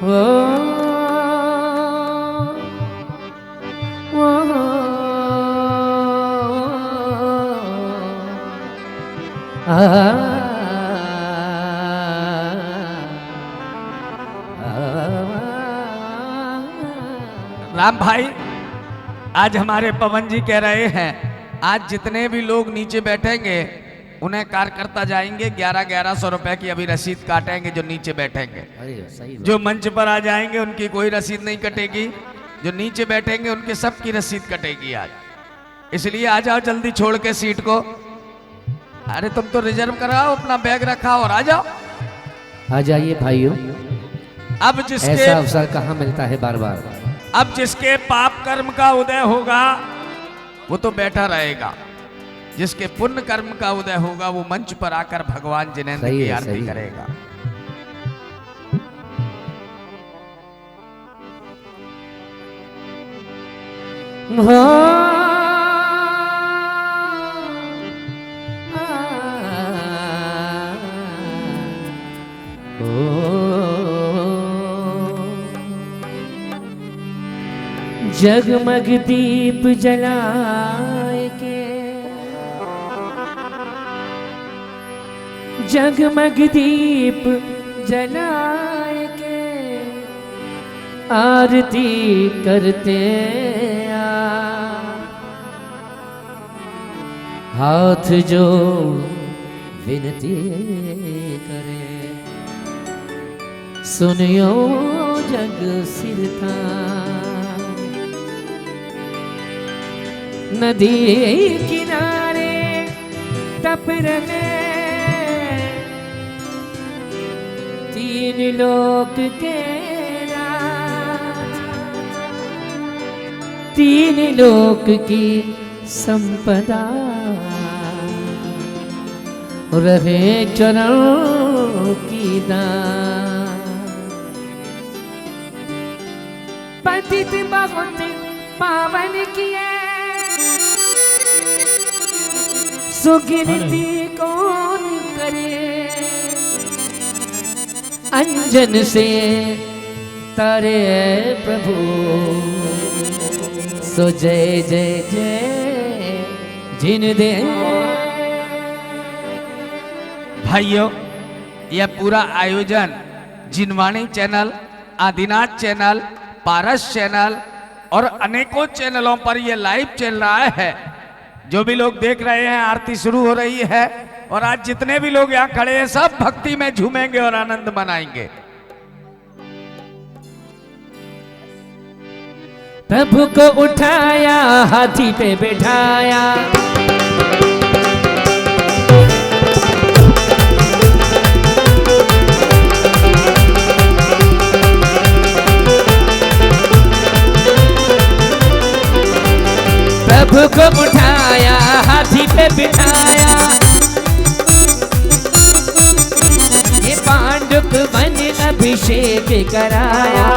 ओ, ओ, राम भाई, आज हमारे पवन जी कह रहे हैं आज जितने भी लोग नीचे बैठेंगे उन्हें कार्यकर्ता जाएंगे 1100 रुपए की अभी रसीद काटेंगे जो नीचे बैठेंगे। अरे सही जो मंच पर आ जाएंगे उनकी कोई रसीद नहीं कटेगी, जो नीचे बैठेंगे उनके सबकी रसीद कटेगी आज। इसलिए आ जाओ जल्दी छोड़ के सीट को। अरे तुम तो रिजर्व कराओ, अपना बैग रखा और आ जाओ। आ जाइए भाइयों, अब जिसके ऐसा अवसर कहाँ मिलता है बार बार। अब जिसके पाप कर्म का उदय होगा वो तो बैठा रहेगा, जिसके पुण्य कर्म का उदय होगा वो मंच पर आकर भगवान जिनेंद्र की आरती करेगा। जगमग दीप जलाए के, जगमग दीप जलाए के आरती करते आ, हाथ जो विनती करे सुनियो जग सिरता। नदी किनारे तप रहे तीन लोक के राज, तीन लोक की संपदा रहे चरणों की दान। पतित बहुत पावन किए सुगिनती कौन करे, अंजन से तारे प्रभु सो जय जय जय जिन दे। भाइयों, यह पूरा आयोजन जिनवाणी चैनल, आदिनाथ चैनल, पारस चैनल और अनेकों चैनलों पर यह लाइव चल रहा है। जो भी लोग देख रहे हैं, आरती शुरू हो रही है और आज जितने भी लोग यहाँ खड़े हैं सब भक्ति में झूमेंगे और आनंद मनाएंगे। प्रभु को उठाया हाथी पे बैठाया, प्रभु को उठाया हाथी पे बिठाया, ये पांडुप वन अभिषेक कराया।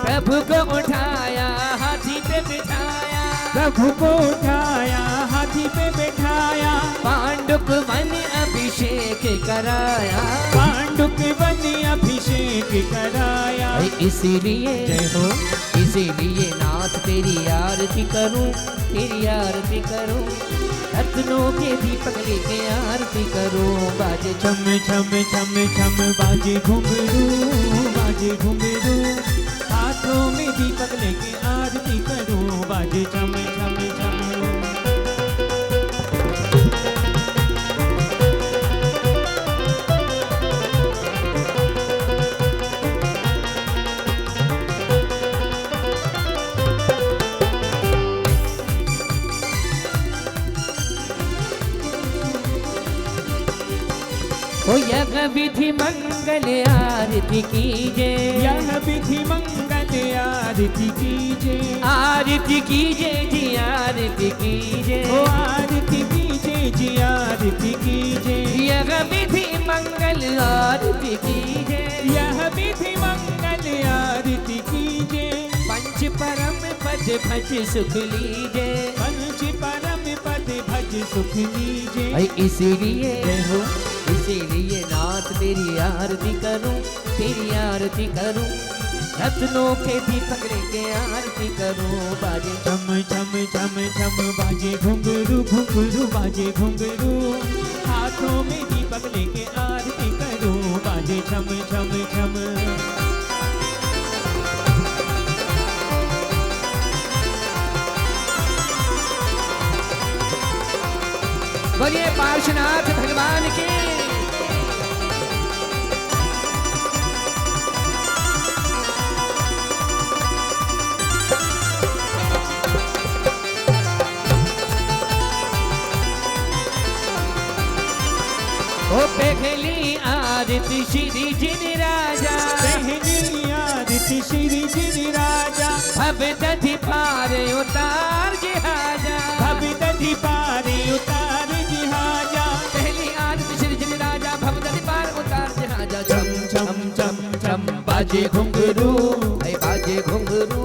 प्रभु को उठाया हाथी पे बिठाया, प्रभु को उठाया हाथी पे बैठाया, पांडुप वन अभिषेक कराया, पांडुप वन अभिषेक कराया। इसीलिए जय हो, इसीलिए नाथ तेरी आरती करूं, तेरी आरती करूं, रत्नों के दीपक लेके आरती करूं। बाजे छम छम छम छम बाजे घुंघरू, बाजे घुंघरू, हाथों में दीपक लेके आरती करूं। बाजे छम छम छम। ओ यह विधि मंगल आरती कीजे, यह विधि मंगल आरती कीजे, आरती कीजे जी आरती कीजे, ओ आरती कीजे जी आरती कीजे। यह विधि मंगल आरती कीजे, यह विधि मंगल आरती कीजे, पंच परम पद भज सुख लीजे, पंच परम पद भज सुख लीजे। इसीलिए जय हो, तेरे ये नाथ तेरी आरती करूं, तेरी आरती करूं, रत्नों के दीपक लेके आरती करूं। बाजे चम चम चम चम बाजे घुंघरू घुंघरू बाजे घुंघरू, हाथों में दीपक लेके आरती करूं। बाजे चम चम चम। बोलिए पार्श्वनाथ भगवान की। ओ पहली आरती श्री जिन राजा, पहली आरती श्री जिन राजा, अब दधि पार उतार जिहाजा, भव दधि पार उतार जिहाजा। पहली आरती श्री जिन राजा, भव दधि पार उतार जिहाजा। चम चम चम चम बाजे घुंघरू, ऐ बाजे घुंघरू,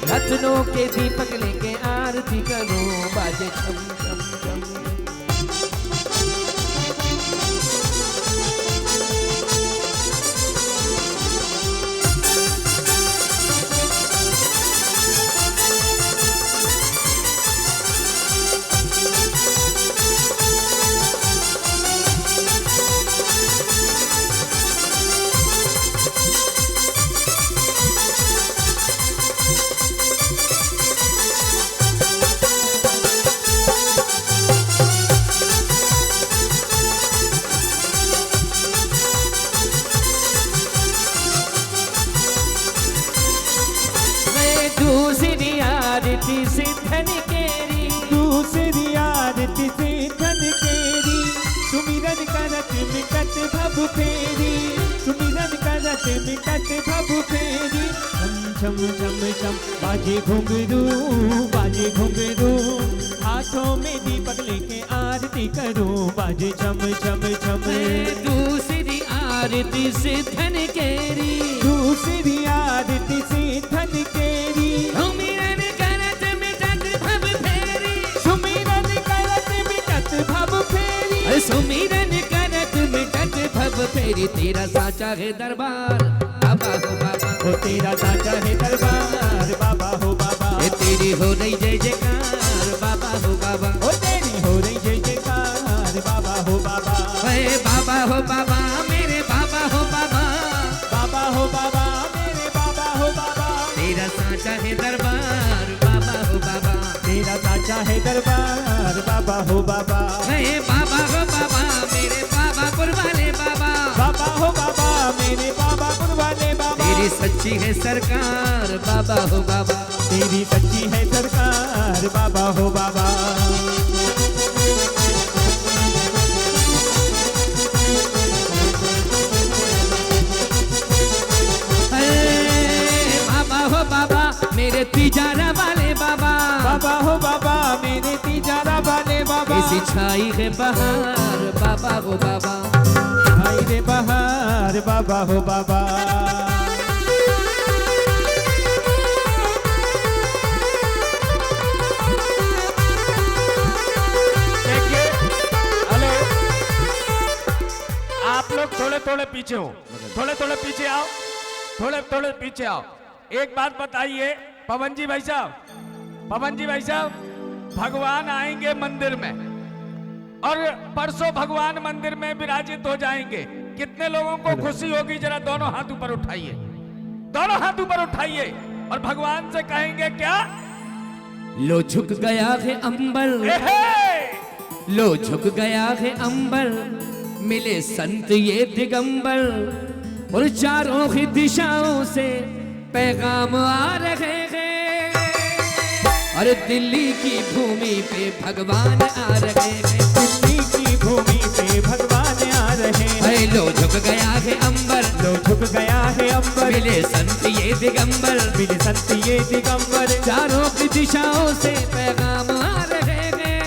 रत्नों के दीपक लेके आरती करूं। बाजे चम चम चम। दूसरी आरती से धन केरी, दूसरी आरती से धन केरी, सुमिरन करत मिटत भव फेरी, सुमिरन करत मिटत भव फेरी। छम छम छम छम बाजे घुंघरू बाजे घुंघरू, हाथों में दीपक लेके आरती करूं। बाजे छम छम छम। दूसरी आरती से धन केरी, दूसरी आरती से धन केरी, सुमिरन करत मिटत भव फेरी, सुमिरन करत मिटत भव फेरी। अरे सुमिरन करत मिटत भव फेरी। तेरा साचा है दरबार बाबा हो बाबा, ओ तेरा साचा है दरबार बाबा हो बाबा। ये तेरी हो रही जय जयकार बाबा हो बाबा, ओ तेरी हो रही जय जयकार बाबा हो बाबा। अरे बाबा हो बाबा मेरे बाबा हो बाबा, बाबा हो बाबा मेरे बाबा हो बाबा। तेरा साचा है दरबार बाबा हो बाबा, तेरा साचा है दरबार बाबा हो बाबा। अरे बाबा हो बाबा मेरे बाबा पुरवाले बाबा, बाबा हो बाबा मेरे बाबा पुरवाले बाबा। तेरी सच्ची है सरकार बाबा हो बाबा, तेरी सच्ची है सरकार बाबा हो बाबा। बाबा हो बाबा मेरे तिजारा वाले बाबा, बाबा हो बाबा मेरे तिजारा वाले बाबा। ऐसी छाई है बहार बाबा हो बाबा, हाय रे बहार बाबा हो बाबा। देखिए, हेलो, आप लोग थोड़े थोड़े पीछे हो, थोड़े थोड़े पीछे आओ, थोड़े थोड़े पीछे आओ। एक बात बताइए पवन जी भाई साहब, पवन जी भाई साहब, भगवान आएंगे मंदिर में और परसों भगवान मंदिर में विराजित हो जाएंगे। कितने लोगों को खुशी होगी? जरा दोनों हाथ ऊपर उठाइए, दोनों हाथ ऊपर उठाइए और भगवान से कहेंगे क्या? लो झुक गया है अंबर, लो झुक गया है अंबर, मिले संत ये दिगंबर, और चारों ही दिशाओं से पैगाम आ रहे हैं। अरे दिल्ली की भूमि पे भगवान आ रहे हैं, दिल्ली की भूमि पे भगवान आ रहे हैं। अरे लो झुक गया है अंबर, लो झुक गया है अंबर, मिले संत ये दिगंबर, मिले संत ये दिगंबर, चारों की दिशाओं से पैगाम आ रहे हैं।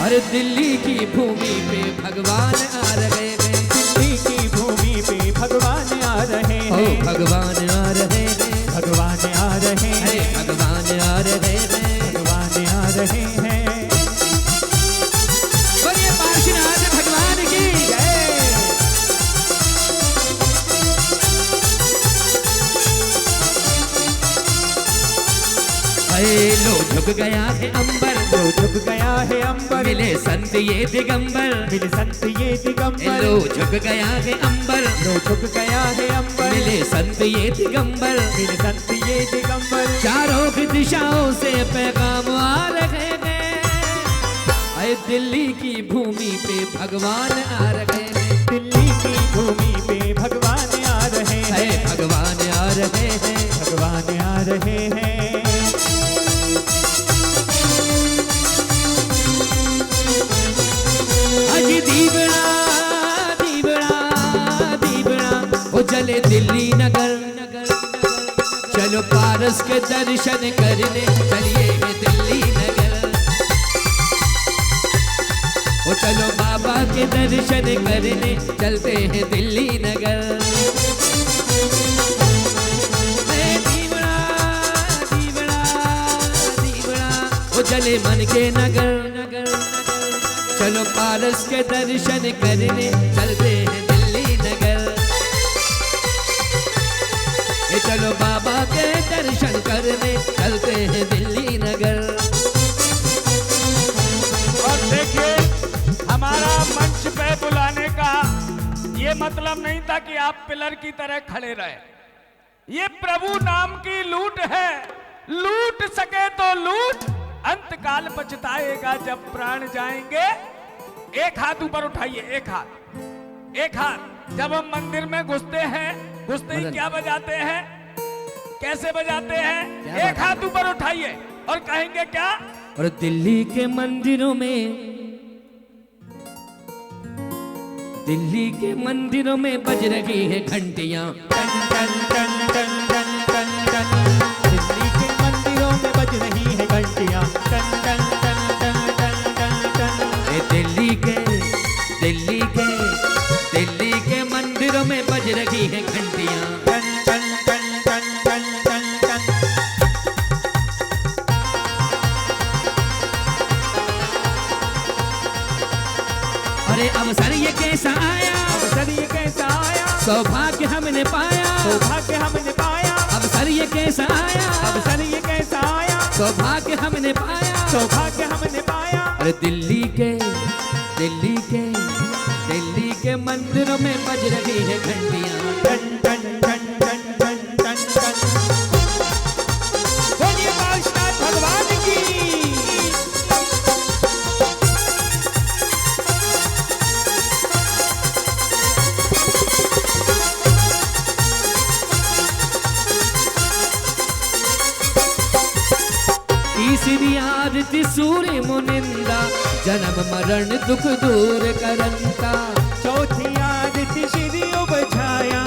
अरे दिल्ली की भूमि पे भगवान आ रहे हैं, दिल्ली की भूमि पे भगवान आ रहे ओ हैं। भगवान आ रहे हैं, भगवान आ रहे अरे हैं, भगवान आ रहे हैं। भगवान आ रहे हैं। बोलिए पार्श्वनाथ भगवान की जय लो झुक गया है अंबर, लो झुक गया है अंबर, मिले संत ये दिगंबर, मिले संत ये दिगंबर। लो झुक गया है अंबर, लो झुक गया है अंबर, मिले संत ये दिगंबर, मिले संत ये दिगंबर। चारों की दिशाओं से पैगाम आ रहे हैं, अरे दिल्ली की भूमि पे भगवान आ रहे हैं, दिल्ली की भूमि पे भगवान आ रहे हैं, भगवान आ रहे हैं, भगवान आ रहे हैं। आज दीवड़ा दीवड़ा दीवड़ा वो जले दिल्ली नगर, चलो पारस के दर्शन करने चलिए है दिल्ली नगर, वो चलो बाबा के दर्शन करने चलते हैं दिल्ली नगर। दीवड़ा दीवड़ा दीवड़ा वो जले मन के नगर, चलो पारस के दर्शन करने चलते हैं दिल्ली नगर, चलो बाबा के दर्शन करने चलते हैं दिल्ली नगर। और देखिए, हमारा मंच पे बुलाने का ये मतलब नहीं था कि आप पिलर की तरह खड़े रहे। ये प्रभु नाम की लूट है, लूट सके तो लूट, अंत काल पछताएगा जब प्राण जाएंगे। एक हाथ ऊपर उठाइए, एक हाथ, एक हाथ। जब हम मंदिर में घुसते हैं, घुसते ही क्या बजाते हैं, कैसे बजाते हैं? एक हाथ ऊपर उठाइए और कहेंगे क्या? और दिल्ली के मंदिरों में, दिल्ली के मंदिरों में बज रही है घंटियां, टन टन टन टन टन टन टन। दिल्ली के मंदिरों में बज रही है घंटियां, टन टन टन टन टन टन टन। दिल्ली के दिल्ली के दिल्ली के मंदिरों में बज रही है घंटियां, टन टन टन टन टन टन टन। अरे अवसर ये कैसा आया, अवसर ये कैसा आया, सौभाग्य हमने पाया, सौभाग्य हमने पाया। अवसर ये कैसा आया, अवसर ये कैसा आया, सौभाग्य हमने पाया, सौभाग्य हमने पाया। अरे दिल्ली के दिल्ली के दिल्ली के मंदिरों में बज रही है घंटियां, टन टन टन टन टन टन टन। बोलिए कालनाथ भगवान की। तीसरी आरती सूर्य मुनिंदा, जन्म मरण दुख दूर करंता। चौथी आरती श्री उपछाया,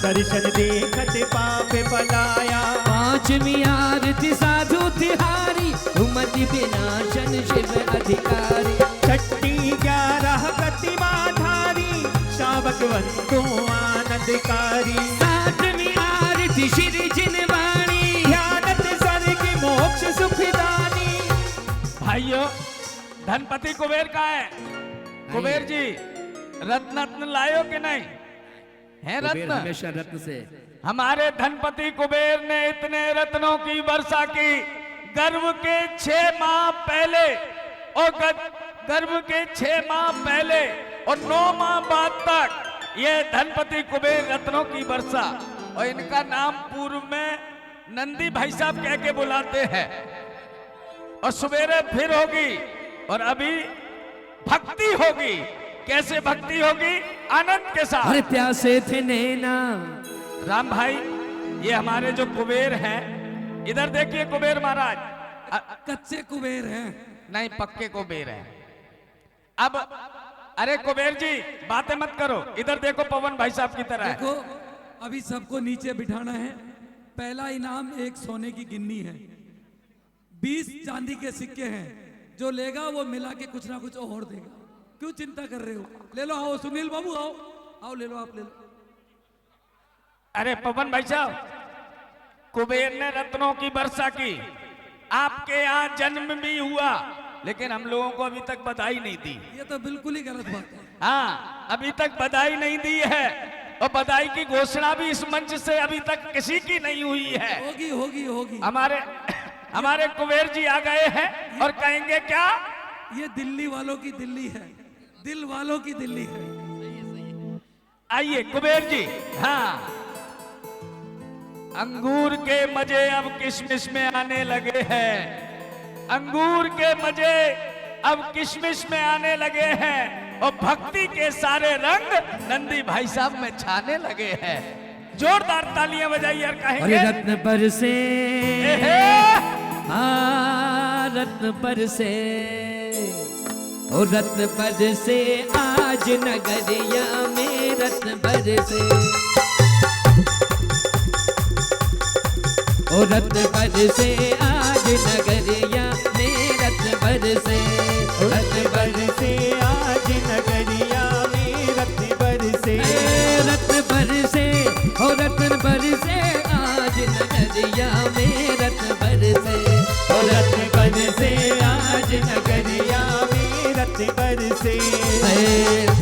दर्शन देखत पाप पलाया। पांचवी आरती साधु तिहारी, सुमति विनाशन शिव अधिकारी। छठी 11 प्रतिमाधारी, शावक वंदो आनंदकारी। सातवीं आरती श्री जिनवाणी, ध्यानत सर्ग मोक्ष सुखदानी। भाइयों, धनपति कुबेर का है? कुबेर जी रत्न लायो कि नहीं? है रत्न? हमेशा रत्न से। हमारे धनपति कुबेर ने इतने रत्नों की वर्षा की, गर्भ के 6 माह पहले और गर्भ के 6 माह पहले और 9 माह बाद तक ये धनपति कुबेर रत्नों की वर्षा। और इनका नाम पूर्व में नंदी भाई साहब कह के बुलाते हैं, और सवेरे फिर होगी, और अभी भक्ति होगी। कैसे भक्ति होगी? आनंद के साथ। अरे प्यासे थे नैना। राम भाई, ये हमारे जो कुबेर हैं, इधर देखिए कुबेर महाराज। कच्चे कुबेर हैं, नहीं, पक्के कुबेर हैं। अब अरे कुबेर जी बातें मत करो, इधर देखो पवन भाई साहब की तरह है। देखो अभी सबको नीचे बिठाना है। पहला इनाम 1 सोने की गिन्नी है, 20 चांदी के सिक्के हैं। जो लेगा वो मिला के कुछ ना कुछ और देगा। क्यों चिंता कर रहे हो? ले लो, आओ सुनील बाबू, आओ आओ, ले लो, आप ले लो। अरे पवन भाई साहब, कुबेर ने रत्नों की वर्षा की, आपके यहाँ जन्म भी हुआ, लेकिन हम लोगों को अभी तक बधाई नहीं दी। ये तो बिल्कुल ही गलत बात है। हाँ, अभी तक बधाई नहीं दी है, और बधाई की घोषणा भी इस मंच से अभी तक किसी की नहीं हुई है। होगी होगी होगी। हमारे हमारे कुबेर जी आ गए हैं और कहेंगे क्या? ये दिल्ली वालों की दिल्ली है, दिल वालों की दिल्ली है। आइए कुबेर जी। हाँ, अंगूर के मजे अब किशमिश में आने लगे हैं, अंगूर के मजे अब किशमिश में आने लगे हैं, और भक्ति के सारे रंग नंदी भाई साहब में छाने लगे हैं। जोरदार तालियां बजाइए और और कहेंगे रत्न पर से रत्न पर से ओ रत्न पर से आज नगरिया में रत्न पर से ओ रत्न पर से आज नगरिया में रत्न पर से रत्न बरसे आज नगरिया में रत्न बरसे रत्न पर से ओ रत्न पर से आज नगरिया में रत्न पर से ओ रत्न बरसे आज नगरिया में रत्न बरसे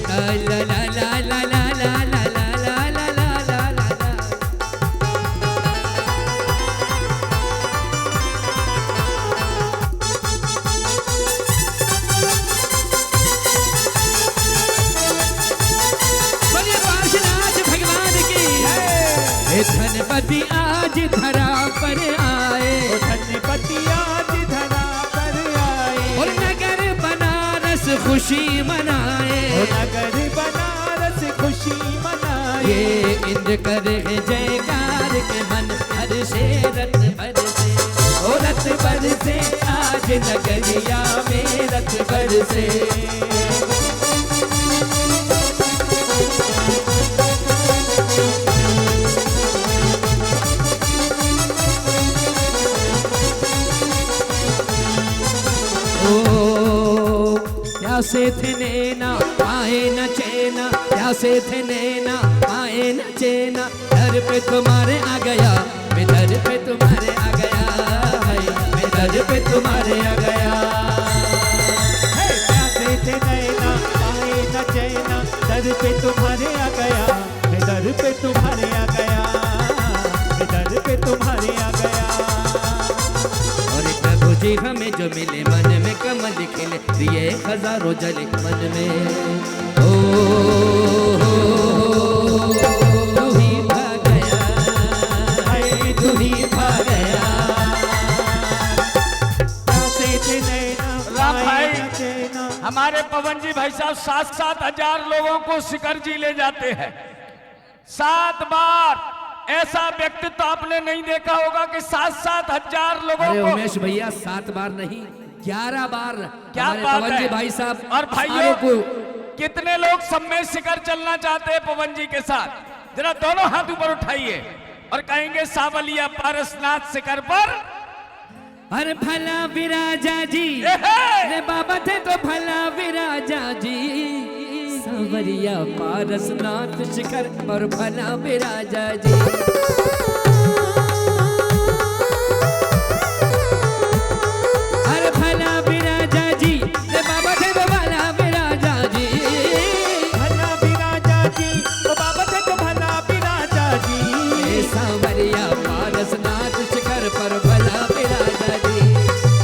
ला ला ला ला ला ला ला ला ला ला ला ला। बोलिए पार्श्वनाथ भगवान की। हे धनपति आज धरा पर आए, धनपति आज धरा पर आए, और नगर बनारस खुशी मनाए, नगर बनारस खुशी मनाए। ये इंद्र करे जयकार के मन हर से रत्न बरसे ओ रत्न बरसे आज नगरिया में रत्न बरसे। ओ प्यासे थे नैना आए न चैना, प्यासे थे नैना आए न चैना, दर पे तुम्हारे आ गया, मैं दर पे तुम्हारे आ गया, मैं दर पे तुम्हारे आ गया। प्यासे थे नैना आए न चैना, दर पे तुम्हारे आ गया, मैं दर पे तुम्हारे आ गया, मैं दर पे तुम्हारे आ गया। और प्रभु जी हमें जो मिले मन में कमल खिले, दिए हजारों जले मन में। ओ तू ही भाग गया, हाय तू ही भाग गया। प्यासे थे नैना राम भाई, आए न चैना। हमारे पवन जी भाई साहब 7-7 हजार लोगों को शिखर जी ले जाते हैं 7 बार। ऐसा व्यक्तित्व आपने नहीं देखा होगा कि 7-7 हजार लोगों अरे को। उमेश भैया 7 बार नहीं 11 बार क्या हमारे बात पवन जी है? भाई साहब और भाइयों सारों को कितने लोग सब में शिखर चलना चाहते हैं पवन जी के साथ? जरा दोनों हाथ ऊपर उठाइए और कहेंगे सावलिया पारसनाथ शिखर पर। अरे भला विराजा जी, अरे बाबा थे तो भला विराजा जी, सांवरिया पारसनाथ शिखर पर भला विराजा जी। अरे भला विराजा जी, अरे बाबा थे तो भला विराजा जी, भला विराजा जी, ओ बाबा थे तो भला विराजा जी। ए सांवरिया पारसनाथ शिखर पर भला विराजा जी।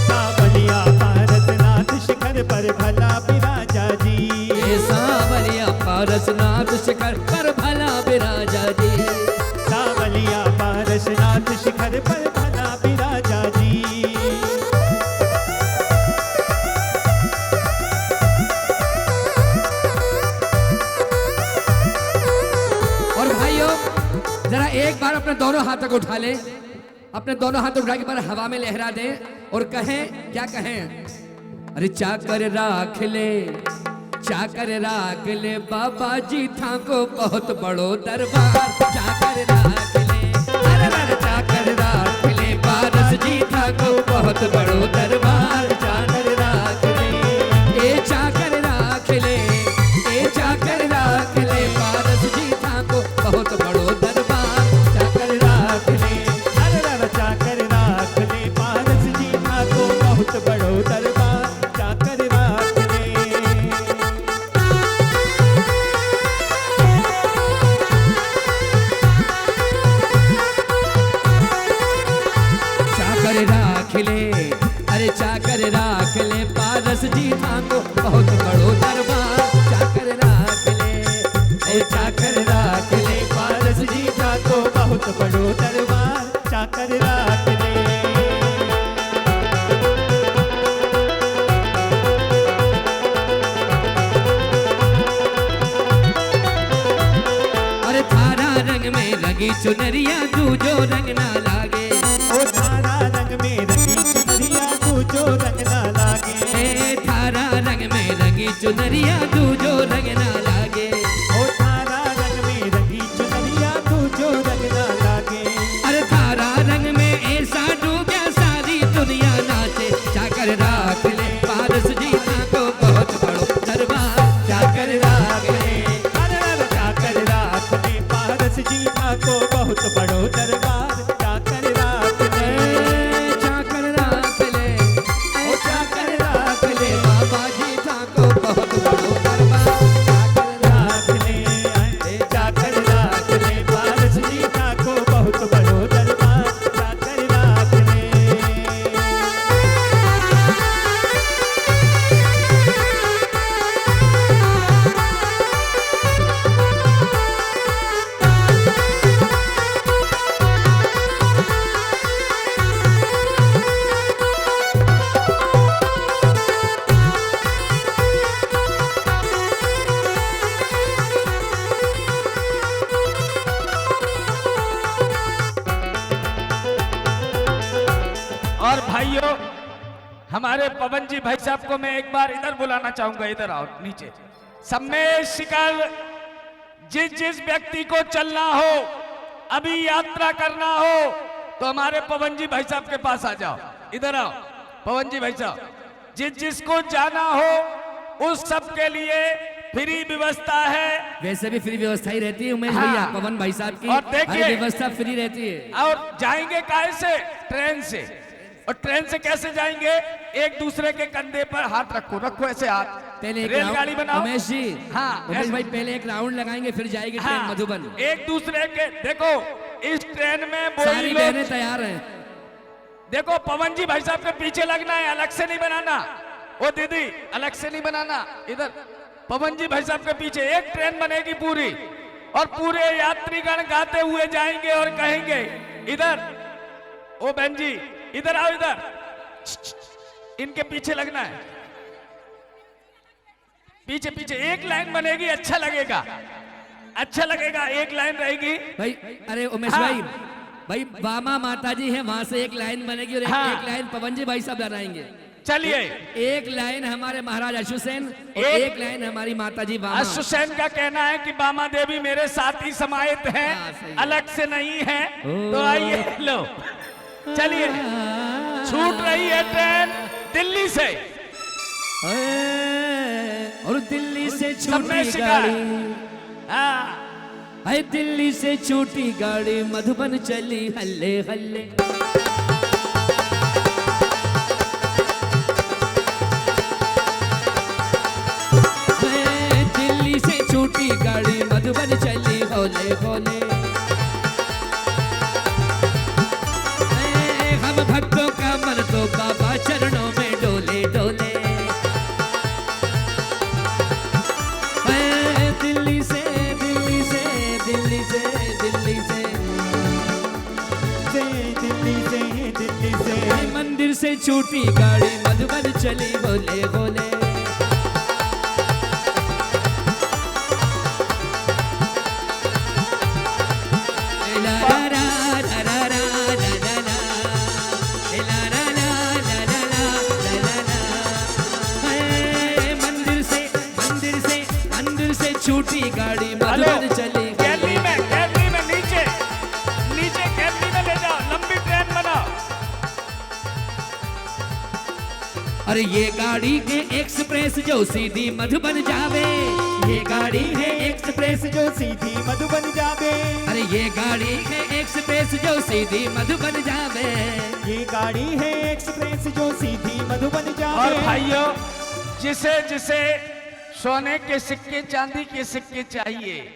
सावलिया पारसनाथ शिखर पर भला विराजा जी। ए सांवरिया पारसनाथ शिखर पर भला विराजा जी। सावलिया पारसनाथ शिखर पर भला विराजा जी। और भाइयों जरा एक बार अपने दोनों हाथों को उठा ले, अपने दोनों हाथों उठा के बार हवा में लहरा दे और कहें, क्या कहें? अरे चाकर राख ले, चाकर राख ले, बाबा जी था को बहुत बड़ो दरबार। चाकर राख ले, अरे अरे चाकर राख ले, पारस जी था को बहुत बड़ो दरबार। चाकर राख ले, ए चाकर राख ले, ए चाकर राख ले, पारस जी था को बहुत बड़ो दरबार। चाकर राख ले, अरे चाकर राख ले, पारस जी था को बहुत बड़ो दरबार। चाकर राख ले। चाकर राख ले, रंगी चुनरिया तू जो रंग ना लागे। ओ थारा रंग में रंगी चुनरिया तू जो रंग ना लागे। ए थारा रंग में रंगी चुनरिया तू जो रंग ना लागे। ओ थारा रंग में रंगी चुनरिया तू जो रंग ना लागे। अरे थारा रंग में ऐसा डूबा सारी दुनिया नाचे। जाकर राख ले पारस जीता को बहुत बड़ो दरबार। जाकर राख ले जाकर राख ले पारस जीता को बहुत बड़ो दरबार। जाकर राख ले जाकर राख ले ओ जाकर राख ले बाबा जीता को बहुत बड़ो दरबार। राख ले जाकर राख ले पारस जीता को बहुत बड़ो दरबार। जाकर राख ले। और भाइयों, हमारे पवन जी भाई साहब को मैं एक बार इधर बुलाना चाहूंगा। इधर आओ नीचे। सब में शिकार, जिस जिस व्यक्ति को चलना हो, अभी यात्रा करना हो, तो हमारे पवन जी भाई साहब के पास आ जाओ। इधर आओ पवन जी भाई साहब। जिस जिसको जाना हो उस सब के लिए फ्री व्यवस्था है। वैसे भी फ्री व्यवस्था ही रहती है उमेश हाँ। भैया, पवन भाई साहब की और देखिए- हर व्यवस्था फ्री रहती है। और जाएंगे काहे से? ट्रेन से। और ट्रेन से कैसे जाएंगे? एक दूसरे के कंधे पर हाथ रखो, रखो ऐसे हाथ। पहले एक रेलगाड़ी बनाओ उमेश जी, हाँ, उमेश ऐसे- भाई पहले एक राउंड लगाएंगे फिर जाएगी ट्रेन हाँ, मधुबन। एक दूसरे के देखो इस ट्रेन में सारी बोली बहनें लोग। तैयार हैं। देखो पवन जी भाई साहब के पीछे लगना है, अलग से नहीं बनाना। ओ दीदी अलग से नहीं बनाना। इधर पवन जी भाई साहब के पीछे एक ट्रेन बनेगी पूरी, और पूरे यात्रीगण गाते हुए जाएंगे और कहेंगे इधर। ओ बहन जी इधर आओ, इधर इनके पीछे लगना है। पीछे पीछे एक लाइन बनेगी, अच्छा लगेगा, अच्छा लगेगा। एक लाइन रहेगी। भाई अरे उमेश हाँ। भाई वामा माता जी है, वहां से एक लाइन बनेगी और हाँ। एक लाइन पवन जी भाई साहब लगाएंगे। चलिए, एक लाइन हमारे महाराज अशुसेन और एक लाइन हमारी माता जी वामा। अशुसेन का कहना है कि बामा देवी मेरे साथ ही समाहित हाँ, हैं, सही है। अलग से नहीं है। ओ। तो आइए, लो चलिए। छूट रही है ट्रेन दिल्ली से। और दिल्ली से सब में छूटी शिकार। गाड़ी, हाँ, अरे दिल्ली से छूटी गाड़ी मधुबन चली हल्ले हल्ले। दिल्ली से छूटी गाड़ी मधुबन चली होले होले। हम भक्तों का मन तो बाबा चरणों में डोले डोले। दिल्ली से दिल्ली से दिल्ली से दिल्ली से दिल्ली से दिल्ली से मंदिर से छूटी गाड़ी मधुबन चली होले होले। मंदिर से छूटी गाड़ी मधुबन चली। गैलरी में नीचे नीचे गैलरी में ले जाओ, लंबी ट्रेन बनाओ। अरे ये गाड़ी है एक्सप्रेस जो सीधी मधुबन जावे। ये गाड़ी है एक्सप्रेस जो सीधी मधुबन जावे। अरे ये गाड़ी है एक्सप्रेस जो सीधी मधुबन जावे। ये गाड़ी है एक्सप्रेस जो सीधी मधुबन जावे। और भाइयों, जिसे जिसे सोने के सिक्के चांदी के सिक्के चाहिए,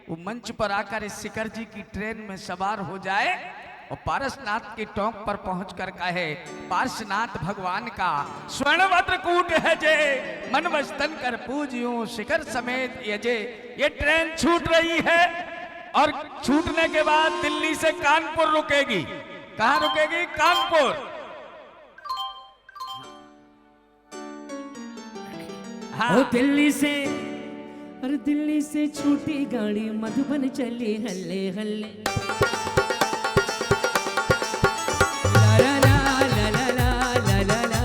वो मंच पर आकर इस शिखर जी की ट्रेन में सवार हो जाए और पारसनाथ के टोंक पर पहुंचकर कहे, पारसनाथ भगवान का स्वर्णवज्र कूट है जे, मन वस्तन कर पूजियो शिखर समेत यजे। ये ट्रेन छूट रही है और छूटने के बाद दिल्ली से कानपुर रुकेगी। कहां रुकेगी? कानपुर। हाँ। ओ दिल्ली से और दिल्ली से छूटी गाड़ी मधुबन चली हल्ले हल्ले। ला ला ला ला ला ला ला ला।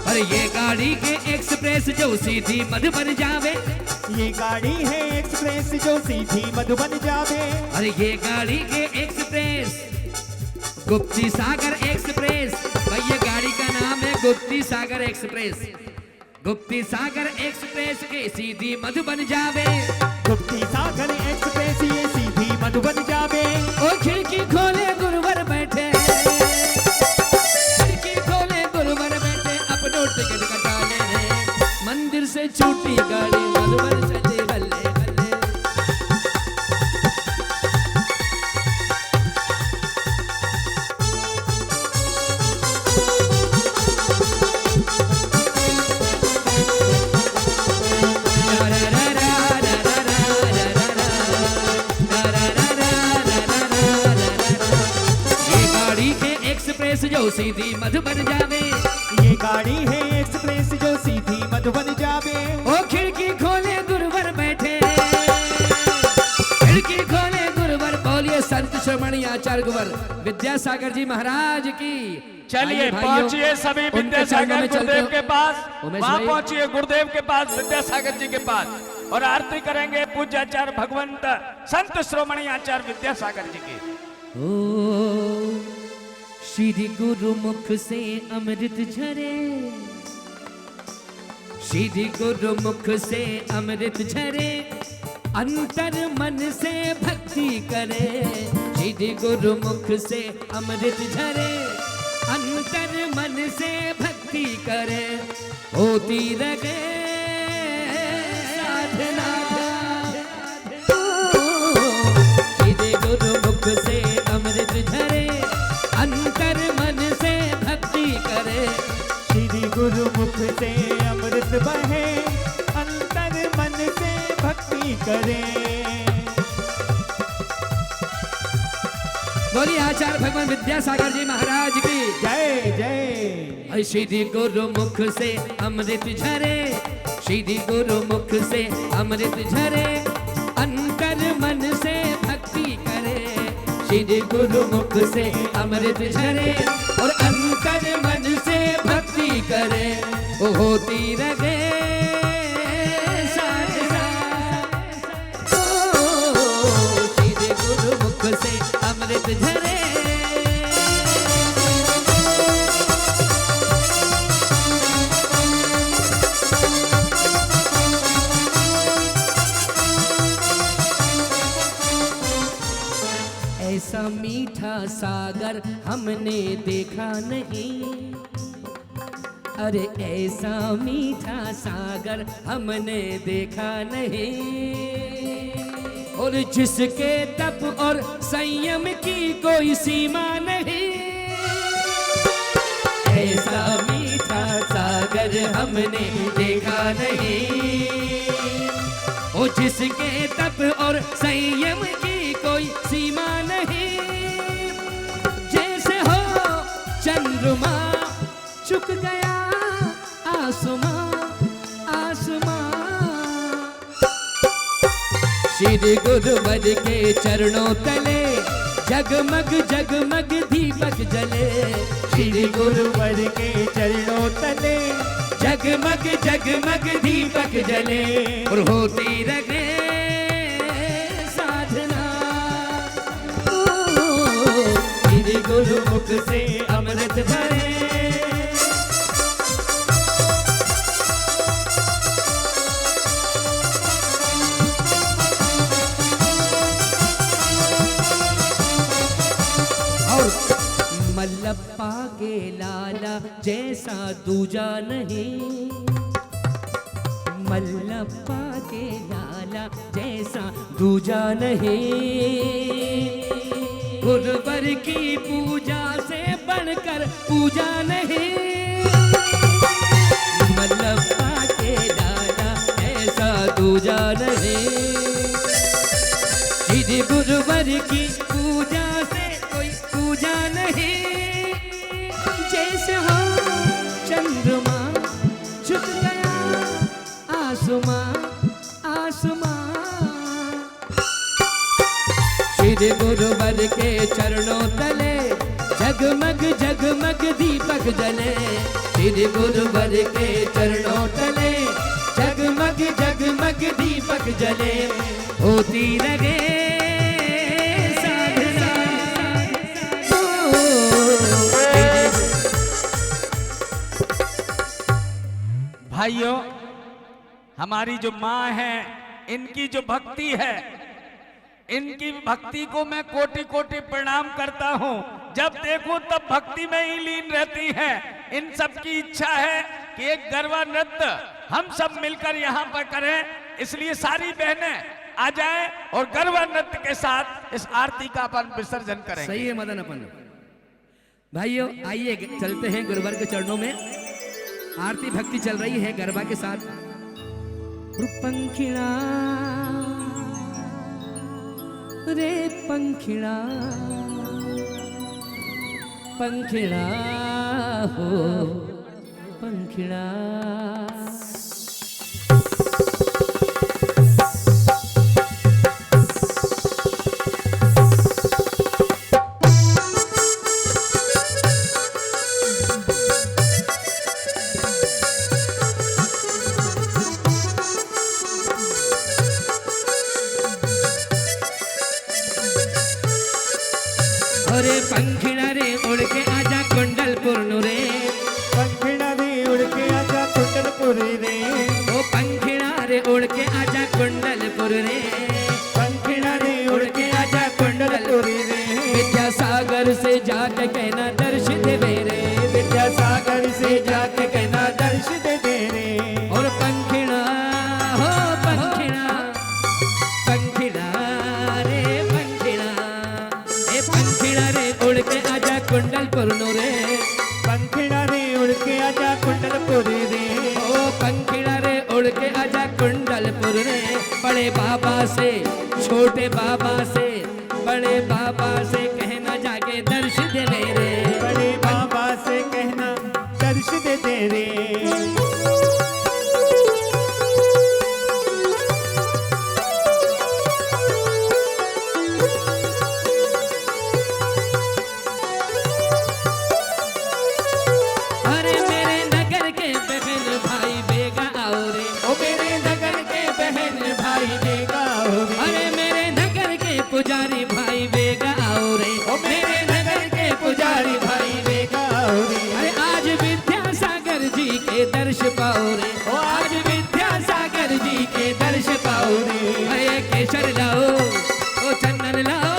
और ये गाड़ी के एक्सप्रेस जो सीधी मधुबन जावे, ये गाड़ी है एक्सप्रेस जो सीधी मधुबन जावे। और ये गाड़ी के एक्सप्रेस गुप्ती सागर एक्सप्रेस, भाई ये गाड़ी का नाम है गुप्ती सागर एक्सप्रेस। गुप्ती सागर एक्सप्रेस के सीधी मधुबन जावे। गुप्ती सागर एक्सप्रेस ये सीधी मधुबन जावे। ओ खिड़की खोले गुरुवर बैठे, खिड़की खोले गुरुवर बैठे, अपनो टिकट कटा ले रे। मंदिर से छूटी गाड़ी मधुबन चले हल्ले हल्ले। जो सीधी मधुबन जावे, ये गाड़ी है एक्सप्रेस जो सीधी मधुबन जावे। ओ खिड़की खोले गुरुवर बैठे, खिड़की खोले गुरुवर। बोलिए संत श्रोमणी आचार्य गुरुवर विद्यासागर जी महाराज की। चलिए पहुंचिए सभी विद्यासागर गुरुदेव के पास, वहां पहुंचिए गुरुदेव के पास, विद्यासागर जी के पास, और आरती करेंगे पूज्य आचार्य भगवंत संत श्रोमणी आचार्य विद्यासागर जी की। ओ श्री गुरु मुख से अमृत झरे, श्री गुरु मुख से अमृत झरे, अंतर मन से भक्ति करे। श्री गुरु मुख से अमृत झरे, अंतर मन से भक्ति करे। होती रहे साधना, श्री गुरु मुख से अमृत झरे, अंतर मन से भक्ति करे। श्री गुरु मुख से अमृत बहे, अंतर मन से भक्ति करे। बोलिए आचार्य भगवान विद्यासागर जी महाराज की जय जय। श्री गुरु मुख से अमृत झरे, श्री गुरु मुख से अमृत झरे, अंतर मन से भक्ति करे। श्री गुरु मुख से अमृत झरे और अंतर मन से भक्ति करे। वो होती रहे साधना। ओ श्री गुरु मुख से अमृत झरे। ऐसा मीठा सागर हमने देखा नहीं, अरे ऐसा मीठा सागर हमने देखा नहीं। और जिसके तप और संयम की कोई सीमा नहीं, ऐसा मीठा सागर हमने देखा नहीं। और जिसके तप और संयम की कोई सीमा नहीं। जैसे हो चंद्रमा चुक गया आसमां आसमां। श्री गुरुवर के चरणों तले जगमग जगमग दीपक जले। श्री गुरुवर के चरणों तले जगमग जगमग दीपक जले। और होती रहे साधना। श्री गुरु मुख से अमृत झरे। मल्लप्पा के लाला जैसा दूजा नहीं, मल्लप्पा के लाला जैसा दूजा नहीं। गुरुवर की पूजा से बढ़कर पूजा नहीं। मल्लप्पा के लाला ऐसा दूजा नहीं। श्री गुरुवर की पूजा से कोई पूजा नहीं। जैसे हो चंद्रमा आसमां आसमां। श्री गुरुवर के चरणों तले जगमग जगमग दीपक जले। श्री गुरुवर के चरणों तले जगमग जगमग दीपक जले। होती रहे साधना। भाइयों, हमारी जो माँ है, इनकी जो भक्ति है, इनकी भक्ति को मैं कोटि कोटि प्रणाम करता हूँ। जब देखूं तब भक्ति में ही लीन रहती हैं। इन सब की इच्छा है कि एक गरबा नृत्य हम सब मिलकर यहाँ पर करें, इसलिए सारी बहनें आ जाएं और गरबा नृत्य के साथ इस आरती का अपन विसर्जन करेंगे। सही है मदन अपन। भाइयों आइए चलते हैं गुरुवर के चरणों में। आरती भक्ति चल रही है गरबा के साथ। पंखिड़ा रे पंखिड़ा पंखिड़ा हो पंखिड़ा। अरे पंखिड़ा रे उड़ के आजा कुंडलपुर नु रे। पंखिड़ा रे उड़ के आजा कुंडलपुर रे। ओ पंखिड़ा रे उड़ के आजा कुंडलपुर रे। पंखिड़ा रे उड़ के आजा कुंडलपुर रे। विद्यासागर से जाके कहना दर्श दे मेरे। विद्यासागर से जाके कहना दर्श दे दे रे। और पंखिड़ा हो पंखिड़ा पंखिड़ा रे पंखिड़ा। ए पंखिड़ा रे उड़ के आजा कुंडलपुर नु रे। पंखिड़ा रे उड़ के आजा कुंडलपुर रे। ओ पंखिड़ा रे उड़ के आजा कुंडलपुर रे। बड़े बाबा से छोटे बाबा से बड़े बाबा से कहना जाके दर्श दे मेरे। बड़े बाबा से कहना दर्श दे दे रे। अरे मेरे नगर के बहन भाई बेगा आओ रे। ओ मेरे नगर के बहन भाई बेगा आओ रे। अरे मेरे नगर के पुजारी भाई बेगा आओ रे। ओ मेरे नगर के पुजारी भाई बेगा आओ रे। अरे आज विद्यासागर जी के दर्श पाओ रे। ओ आज विद्यासागर जी के दर्श पाओ रे। अरे केसर लाओ ओ चंदन लाओ।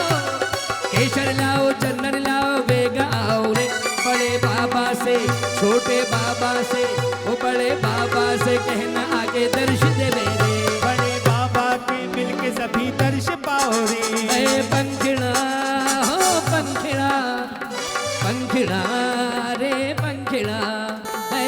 केसर लाओ चंदन लाओ बेगा आओ रे। बड़े बाबा से छोटे बाबा से ओ बड़े बाबा से कहना आगे दर्श दे मेरे। बड़े बाबा के मिलके सभी दर्श पाओ रे। ए पंखिड़ा हो पंखिड़ा पंखिड़ा रे पंखिड़ा। ए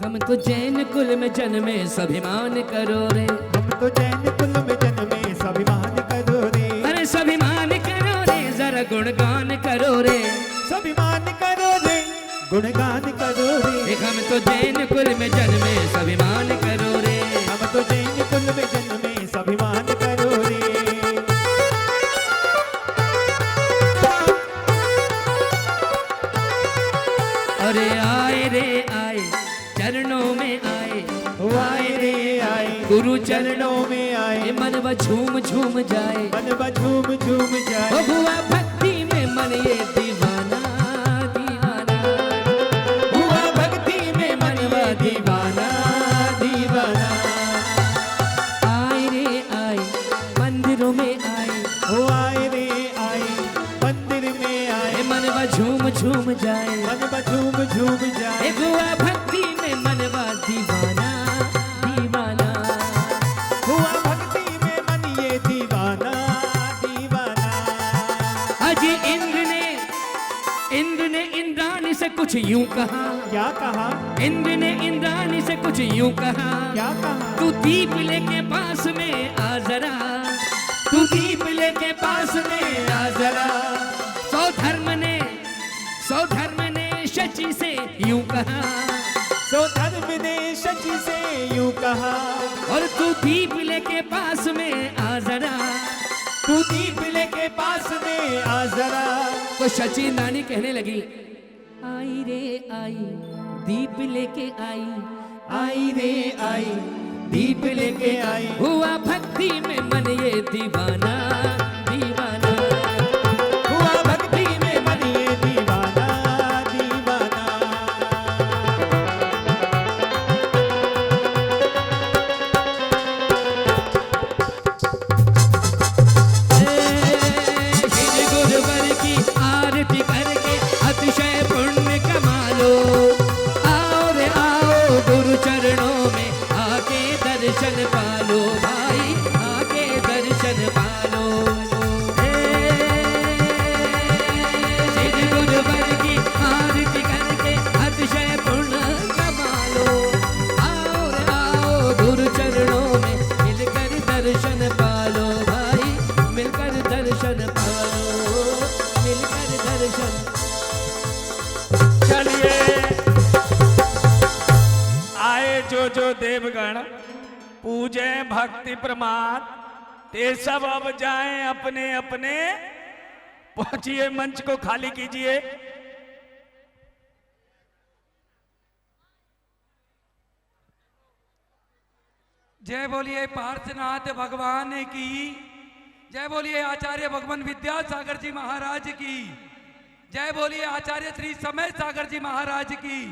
हम तो जैन कुल में जन्मे स्वाभिमान करो रे। हम तो जैन कुल में जन्मे स्वाभिमान करो रे। अरे स्वाभिमान करो रे जरा गुणगान करो रे। स्वाभिमान करो रे गुणगान करो रे। हम तो जैन कुल में जन्मे स्वाभिमान करो रे। हम तो जैन कुल में जन्मे स्वाभिमान करो रे। अरे आए रे आए चरणों में आए। आए रे आए गुरु चरणों में आए। मन व झूम झूम जाए। मन व झूम झूम ओ जाए। हुआ भक्ति में मन ये दीवाना दीवाना। हुआ भक्ति में मन व दीवाना दीवाना। आए रे आए मंदिरों में आए। हो आए रे आए मंदिर में आए। मन व झूम झूम जाए। मन व झूम झूम जाए। हुआ भक्ति में मन व दीवाना दीवाना। हुआ भक्ति में मन ये कुछ यूं कहा, क्या कहा, इंद्र ने इंद्राणी से कुछ यूं कहा, क्या कहा, तू दीप लेके पास में आ जरा, तू दीप लेके पास में आ जरा। सौधर्म ने शची से यूं कहा, सौधर्म ने शची से यूं कहा, और तू दीप लेके पास में आ जरा, तू दीप लेके पास में आ जरा। तो शची नानी कहने लगी, आई रे आई दीप लेके आई, आई रे आई दीप लेके आई, हुआ भक्ति में मन ये दीवाना दीवाना, हुआ भक्ति में मन ये दीवाना दीवाना। श्री गुरुवर की आरती करके अतिशय पुण्य कमा लो, आओ रे आओ गुरु चरणों में आके दर्शन पालो भाई, आके दर्शन पालो। श्री गुरुवर की आरती करके अतिशय पुण्य कमा लो, आओ रे आओ गुरु चरणों में मिलकर दर्शन पालो भाई, मिलकर दर्शन पालो, मिलकर दर्शन। चलिए आए जो देवगण पूजे भक्ति प्रमाद, ते सब अब जाएं अपने अपने, पहुंचिए मंच को खाली कीजिए। जय बोलिए पार्श्वनाथ भगवान की, जय बोलिए आचार्य भगवान विद्यासागर जी महाराज की, जय बोलिए आचार्य श्री समय सागर जी महाराज की,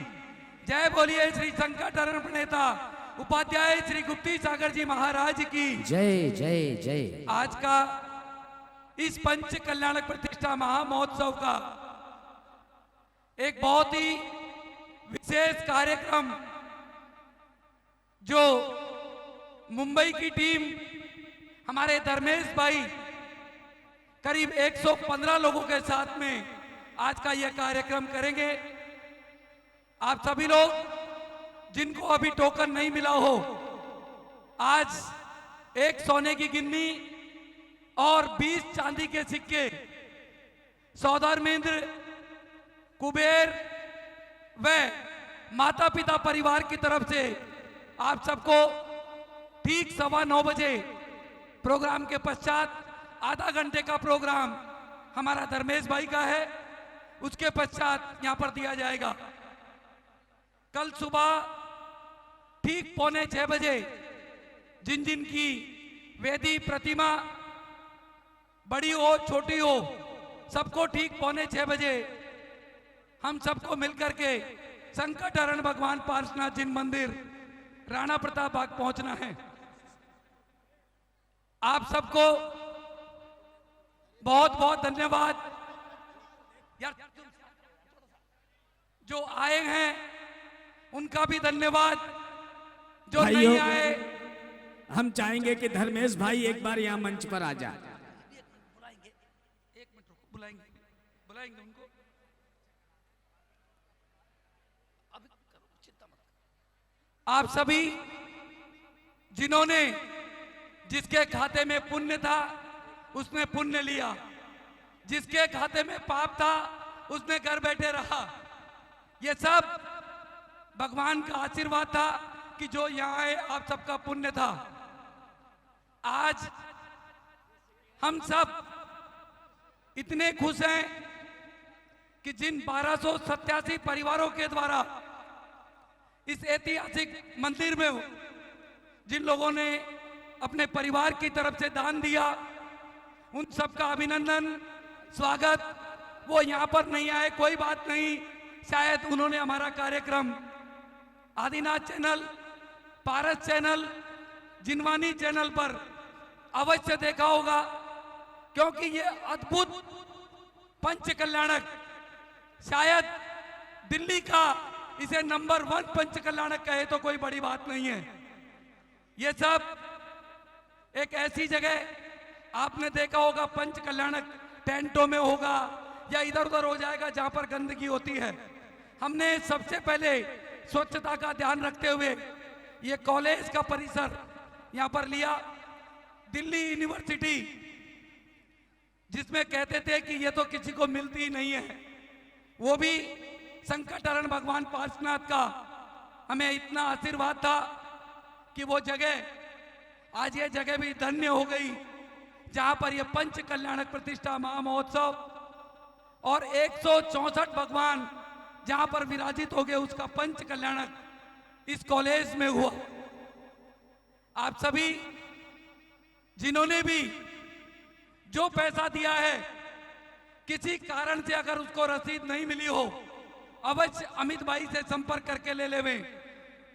जय बोलिए श्री संकटहरण प्रणेता उपाध्याय श्री गुप्ती सागर जी महाराज की। जय जय जय। आज का इस पंच कल्याणक प्रतिष्ठा महामहोत्सव का एक बहुत ही विशेष कार्यक्रम जो मुंबई की टीम हमारे धर्मेश भाई करीब 115 लोगों के साथ में आज का यह कार्यक्रम करेंगे। आप सभी लोग जिनको अभी टोकन नहीं मिला हो, आज एक सोने की गिन्नी और 20 चांदी के सिक्के सौधर्मेंद्र, कुबेर व माता पिता परिवार की तरफ से आप सबको ठीक 9:15 बजे प्रोग्राम के पश्चात आधा घंटे का प्रोग्राम हमारा धर्मेश भाई का है, उसके पश्चात यहां पर दिया जाएगा। कल सुबह ठीक 5:45 बजे जिन जिन की वेदी प्रतिमा बड़ी हो छोटी हो, सबको ठीक 5:45 बजे हम सबको मिलकर के संकटहरण भगवान पार्श्वनाथ जी मंदिर राणा प्रताप बाग पहुंचना है। आप सबको बहुत बहुत धन्यवाद। यार जो आए हैं उनका भी धन्यवाद, जो नहीं भाइयों, आए हम चाहेंगे कि धर्मेश भाई एक बार यहाँ मंच पर आ जाए। बुलाएंगे, एक मिनट रुको, बुलाएंगे उनको। अभी करो, चिंता मत करो। आप सभी जिन्होंने, जिसके खाते में पुण्य था उसने पुण्य लिया, जिसके खाते में पाप था उसने घर बैठे रहा। ये सब भगवान का आशीर्वाद था कि जो यहाँ आए आप सबका पुण्य था। आज हम सब इतने खुश हैं कि जिन 1287 परिवारों के द्वारा इस ऐतिहासिक मंदिर में जिन लोगों ने अपने परिवार की तरफ से दान दिया, उन सबका अभिनंदन, स्वागत। वो यहाँ पर नहीं आए, कोई बात नहीं, शायद उन्होंने हमारा कार्यक्रम आदिनाथ चैनल, पारस चैनल, जिनवानी चैनल पर अवश्य देखा होगा, क्योंकि ये अद्भुत पंच कल्याणक, शायद दिल्ली का इसे नंबर 1 पंच कल्याणक कहे तो कोई बड़ी बात नहीं है। ये सब एक ऐसी जगह आपने देखा होगा, पंच कल्याणक टेंटों में होगा या इधर उधर हो जाएगा जहां पर गंदगी होती है। हमने सबसे पहले स्वच्छता का ध्यान रखते हुए ये कॉलेज का परिसर यहाँ पर लिया। दिल्ली यूनिवर्सिटी जिसमें कहते थे कि ये तो किसी को मिलती ही नहीं है, वो भी संकटहरण भगवान पार्श्वनाथ का हमें इतना आशीर्वाद था कि वो जगह, आज ये जगह भी धन्य हो गई जहां पर ये पंच कल्याणक प्रतिष्ठा महामहोत्सव और 164 भगवान जहां पर विराजित हो गए उसका पंच कल्याणक इस कॉलेज में हुआ। आप सभी जिन्होंने भी जो पैसा दिया है, किसी कारण से अगर उसको रसीद नहीं मिली हो, अवश्य अमित भाई से संपर्क करके ले लेवें।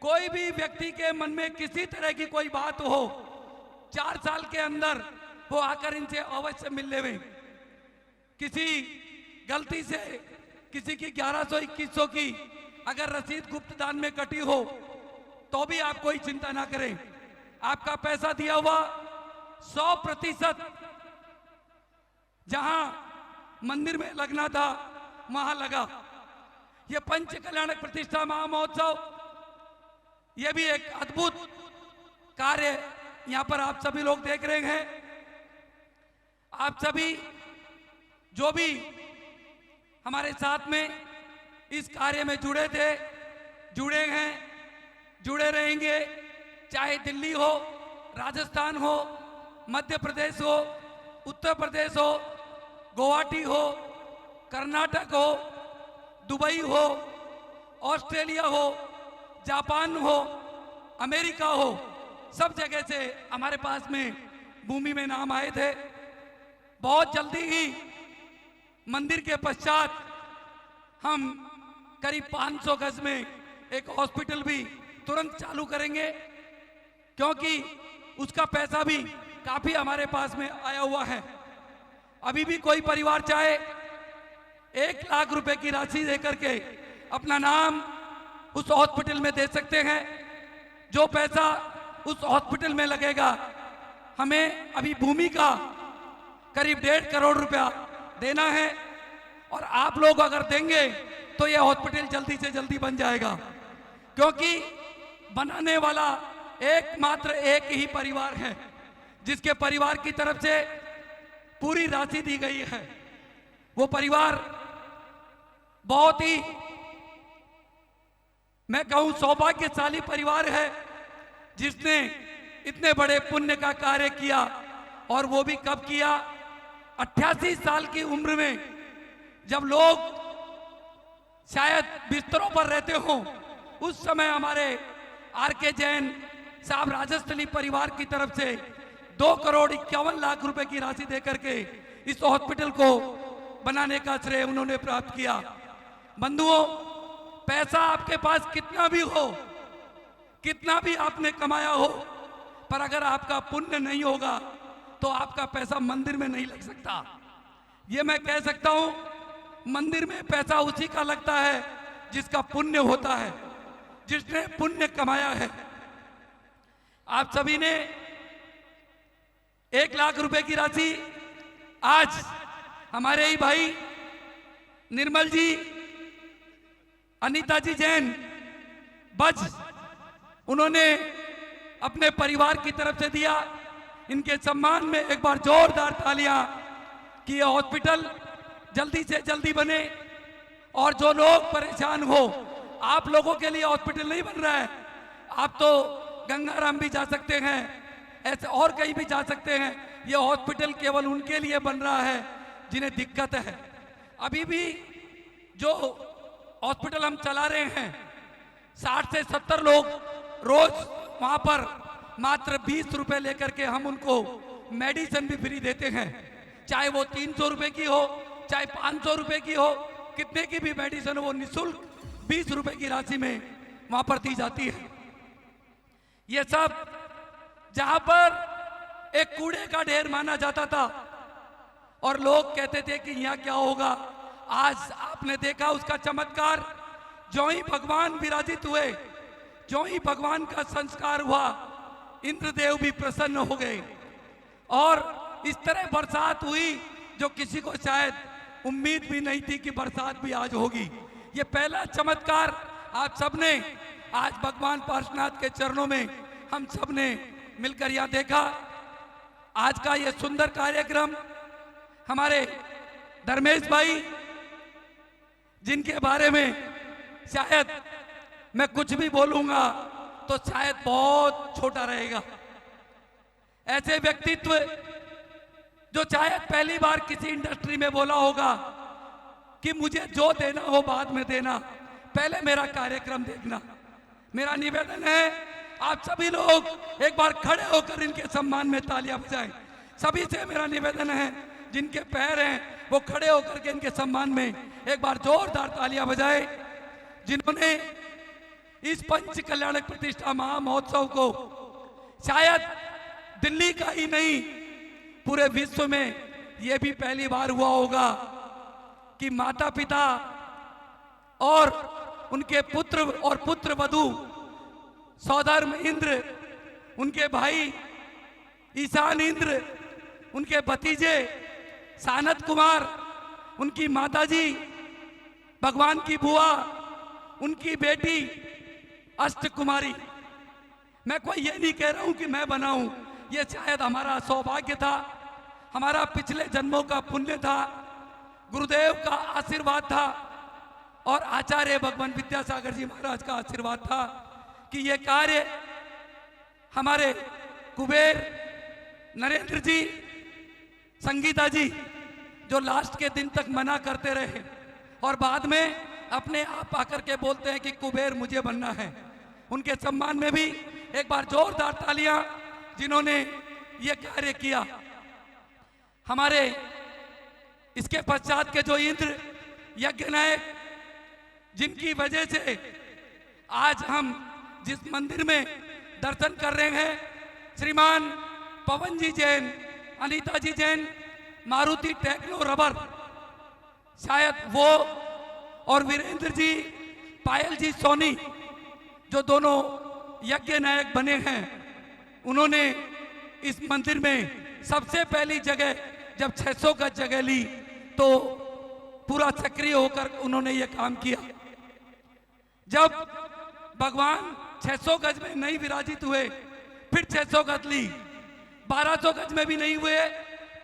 कोई भी व्यक्ति के मन में किसी तरह की कोई बात हो, 4 साल के अंदर वो आकर इनसे अवश्य मिल लेवें। किसी गलती से किसी की 1100-2100 की अगर रसीद गुप्त दान में कटी हो तो भी आप कोई चिंता ना करें, आपका पैसा दिया हुआ 100% जहां मंदिर में लगना था वहां लगा। ये पंच कल्याणक प्रतिष्ठा महामहोत्सव, ये भी एक अद्भुत कार्य यहां पर आप सभी लोग देख रहे हैं। आप सभी जो भी हमारे साथ में इस कार्य में जुड़े थे, जुड़े हैं, जुड़े रहेंगे, चाहे दिल्ली हो, राजस्थान हो, मध्य प्रदेश हो, उत्तर प्रदेश हो, गुवाहाटी हो, कर्नाटक हो, दुबई हो, ऑस्ट्रेलिया हो, जापान हो, अमेरिका हो, सब जगह से हमारे पास में भूमि में नाम आए थे। बहुत जल्दी ही मंदिर के पश्चात हम करीब 500 गज में एक हॉस्पिटल भी तुरंत चालू करेंगे, क्योंकि उसका पैसा भी काफी हमारे पास में आया हुआ है। अभी भी कोई परिवार चाहे 1 लाख रुपए की राशि देकर के अपना नाम उस हॉस्पिटल में दे सकते हैं। जो पैसा उस हॉस्पिटल में लगेगा, हमें अभी भूमि का करीब 1.5 करोड़ रुपया देना है, और आप लोग अगर देंगे तो यह हॉस्पिटल जल्दी से जल्दी बन जाएगा, क्योंकि बनाने वाला एकमात्र एक ही परिवार है जिसके परिवार की तरफ से पूरी राशि दी गई है। वो परिवार बहुत ही, मैं कहूं, सौभाग्यशाली परिवार है जिसने इतने बड़े पुण्य का कार्य किया। और वो भी कब किया? 88 साल की उम्र में, जब लोग शायद बिस्तरों पर रहते हों, उस समय हमारे आर.के. जैन साहब राजस्थली परिवार की तरफ से 2 करोड़ 51 लाख रुपए की राशि देकर के इस हॉस्पिटल को बनाने का श्रेय उन्होंने प्राप्त किया। बंधुओं, पैसा आपके पास कितना भी हो, कितना भी आपने कमाया हो, पर अगर आपका पुण्य नहीं होगा तो आपका पैसा मंदिर में नहीं लग सकता। ये मैं कह सकता हूं, मंदिर में पैसा उसी का लगता है जिसका पुण्य होता है, जिसने पुण्य कमाया है। आप सभी ने 1 लाख रुपए की राशि आज हमारे ही भाई निर्मल जी, अनीता जी जैन बज, उन्होंने अपने परिवार की तरफ से दिया। इनके सम्मान में एक बार जोरदार तालियां कि यह हॉस्पिटल जल्दी से जल्दी बने, और जो लोग परेशान हो, आप लोगों के लिए हॉस्पिटल नहीं बन रहा है। आप तो गंगाराम भी जा सकते हैं, ऐसे और कहीं भी जा सकते हैं। यह हॉस्पिटल केवल उनके लिए बन रहा है जिन्हें दिक्कत है। अभी भी जो हॉस्पिटल हम चला रहे हैं, 60 से 70 लोग रोज वहां पर मात्र 20 रुपए लेकर के हम उनको मेडिसिन भी फ्री देते हैं। चाहे वो 300 रुपए की हो, चाहे 500 रुपए की हो, कितने की भी मेडिसिन हो, वो निःशुल्क 20 रुपए की राशि में वहां पर दी जाती है। ये सब जहां पर एक कूड़े का ढेर माना जाता था और लोग कहते थे कि यहाँ क्या होगा, आज आपने देखा उसका चमत्कार। जो ही भगवान विराजित हुए, जो ही भगवान का संस्कार हुआ, इंद्रदेव भी प्रसन्न हो गए और इस तरह बरसात हुई जो किसी को शायद उम्मीद भी नहीं थी कि बरसात भी आज होगी। ये पहला चमत्कार आप सबने आज भगवान पार्श्वनाथ के चरणों में हम सबने मिलकर यहाँ देखा। आज का ये सुंदर कार्यक्रम हमारे धर्मेश भाई, जिनके बारे में शायद मैं कुछ भी बोलूंगा तो शायद बहुत छोटा रहेगा। ऐसे व्यक्तित्व जो शायद पहली बार किसी इंडस्ट्री में बोला होगा कि मुझे जो देना हो बाद में देना, पहले मेरा कार्यक्रम देखना। मेरा निवेदन है आप सभी लोग एक बार खड़े होकर इनके सम्मान में तालियां बजाएं। सभी से मेरा निवेदन है, जिनके पैर हैं वो खड़े होकर के इनके सम्मान में एक बार जोरदार तालियां बजाएं, जिन्होंने इस पंच कल्याणक प्रतिष्ठा महा महोत्सव को शायद दिल्ली का ही नहीं पूरे विश्व में यह भी पहली बार हुआ होगा कि माता पिता और उनके पुत्र और पुत्र वधू सौधर्म इंद्र, उनके भाई ईशान इंद्र, उनके भतीजे सानत कुमार, उनकी माताजी भगवान की बुआ, उनकी बेटी अष्ट कुमारी। मैं कोई ये नहीं कह रहा हूं कि मैं बनाऊं, ये शायद हमारा सौभाग्य था, हमारा पिछले जन्मों का पुण्य था, गुरुदेव का आशीर्वाद था और आचार्य भगवान विद्यासागर जी महाराज का आशीर्वाद था कि ये कार्य हमारे कुबेर नरेंद्र जी, संगीता जी, जो लास्ट के दिन तक मना करते रहे और बाद में अपने आप आकर के बोलते हैं कि कुबेर मुझे बनना है, उनके सम्मान में भी एक बार जोरदार तालियां, जिन्होंने ये कार्य किया। हमारे इसके पश्चात के जो इंद्र यज्ञ नायक, जिनकी वजह से आज हम जिस मंदिर में दर्शन कर रहे हैं, श्रीमान पवन जी जैन, अनीता जी जैन, मारुति टेक्नो रबर, शायद वो और वीरेंद्र जी, पायल जी सोनी, जो दोनों यज्ञ नायक बने हैं, उन्होंने इस मंदिर में सबसे पहली जगह जब 600 गज जगह ली तो पूरा सक्रिय होकर उन्होंने ये काम किया। जब भगवान 600 गज में नहीं विराजित हुए, फिर 600 गज ली, 1200 गज में भी नहीं हुए,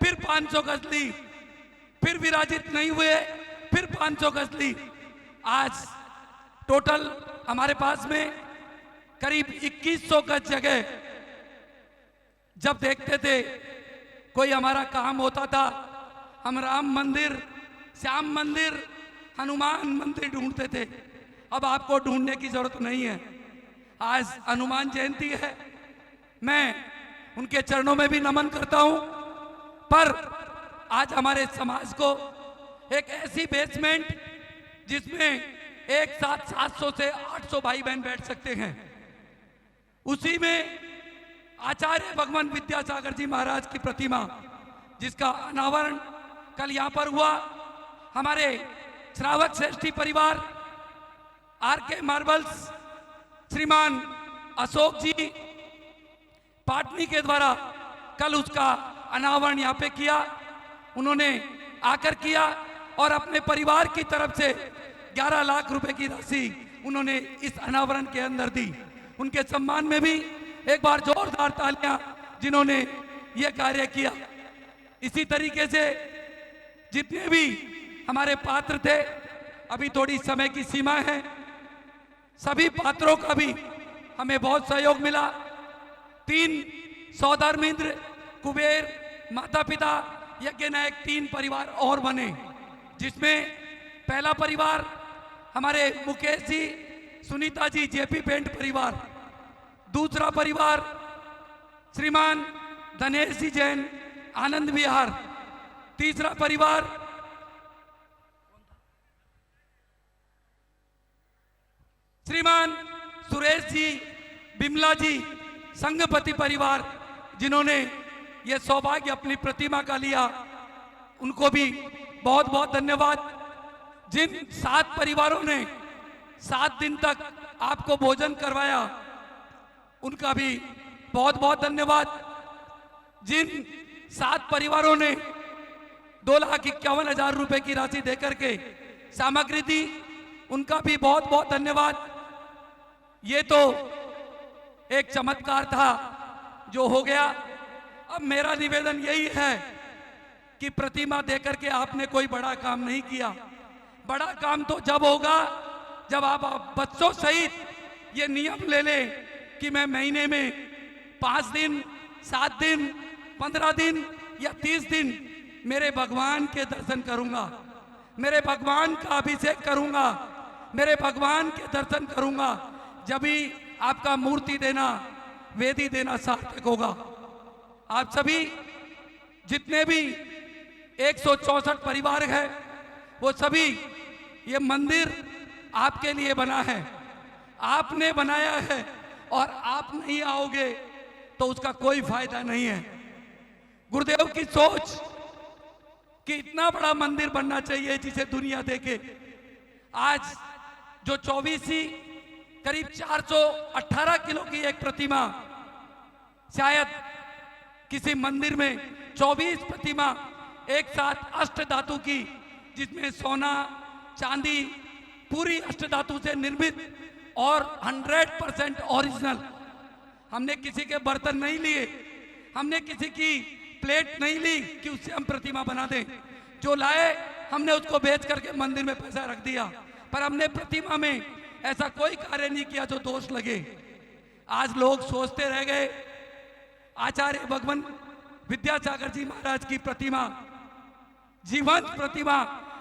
फिर 500 गज ली, फिर विराजित नहीं हुए, फिर 500 गज ली। आज टोटल हमारे पास में करीब 2100 गज जगह। जब देखते थे कोई हमारा काम होता था, हम राम मंदिर, श्याम मंदिर, हनुमान मंदिर ढूंढते थे। अब आपको ढूंढने की जरूरत नहीं है। आज हनुमान जयंती है, मैं उनके चरणों में भी नमन करता हूं, पर आज हमारे समाज को एक ऐसी बेसमेंट जिसमें एक साथ 700 से 800 भाई बहन बैठ सकते हैं, उसी में आचार्य भगवान विद्यासागर जी महाराज की प्रतिमा, जिसका अनावरण कल यहां पर हुआ। हमारे श्रावक श्रेष्ठी परिवार, आरके मार्बल्स, श्रीमान अशोक जी पाटनी के द्वारा कल उसका अनावरण यहाँ पे किया। उन्होंने आकर किया और अपने परिवार की तरफ से 11 लाख रुपए की राशि उन्होंने इस अनावरण के अंदर दी। उनके सम्मान में भी एक बार जोरदार तालियां, जिन्होंने ये कार्य किया। इसी तरीके से जितने भी हमारे पात्र थे, अभी थोड़ी समय की सीमा है, सभी पात्रों का भी हमें बहुत सहयोग मिला। 3 सौधर्म इंद्र, कुबेर, माता पिता, यज्ञ नायक 3 परिवार और बने, जिसमें पहला परिवार हमारे मुकेश जी, सुनीता जी, जेपी पेंट परिवार, दूसरा परिवार श्रीमान धनेश जी जैन, आनंद विहार, तीसरा परिवार श्रीमान सुरेश जी, बिमला जी, संघपति परिवार, जिन्होंने ये सौभाग्य अपनी प्रतिमा का लिया, उनको भी बहुत बहुत धन्यवाद। जिन 7 परिवारों ने 7 दिन तक आपको भोजन करवाया, उनका भी बहुत बहुत धन्यवाद। जिन 7 परिवारों ने 2,51,000 रुपए की राशि देकर के सामग्री दी, उनका भी बहुत बहुत धन्यवाद। ये तो एक चमत्कार था जो हो गया। अब मेरा निवेदन यही है कि प्रतिमा देकर के आपने कोई बड़ा काम नहीं किया। बड़ा काम तो जब होगा जब आप बच्चों सहित ये नियम ले लें कि मैं महीने में 5 दिन, 7 दिन, 15 दिन या 30 दिन मेरे भगवान के दर्शन करूंगा, मेरे भगवान का अभिषेक करूंगा, मेरे भगवान के दर्शन करूंगा, जब भी आपका मूर्ति देना, वेदी देना सार्थक होगा। आप सभी जितने भी 164 परिवार है, वो सभी, ये मंदिर आपके लिए बना है, आपने बनाया है, और आप नहीं आओगे तो उसका कोई फायदा नहीं है। गुरुदेव की सोच कि इतना बड़ा मंदिर बनना चाहिए जिसे दुनिया देखे। आज जो 24 करीब 418 किलो की एक प्रतिमा, शायद किसी मंदिर में 24 प्रतिमा एक साथ अष्ट धातु की, जिसमें सोना, चांदी, पूरी अष्ट धातु से निर्मित और 100% ओरिजिनल। हमने किसी के बर्तन नहीं लिए, हमने किसी की प्लेट नहीं ली कि उससे हम प्रतिमा बना दें। जो लाए हमने उसको बेच करके मंदिर में पैसा रख दिया, पर हमने प्रतिमा में ऐसा कोई कार्य नहीं किया जो दोष लगे। आज लोग सोचते रह गए आचार्य भगवान विद्यासागर जी महाराज की प्रतिमा, जीवंत प्रतिमा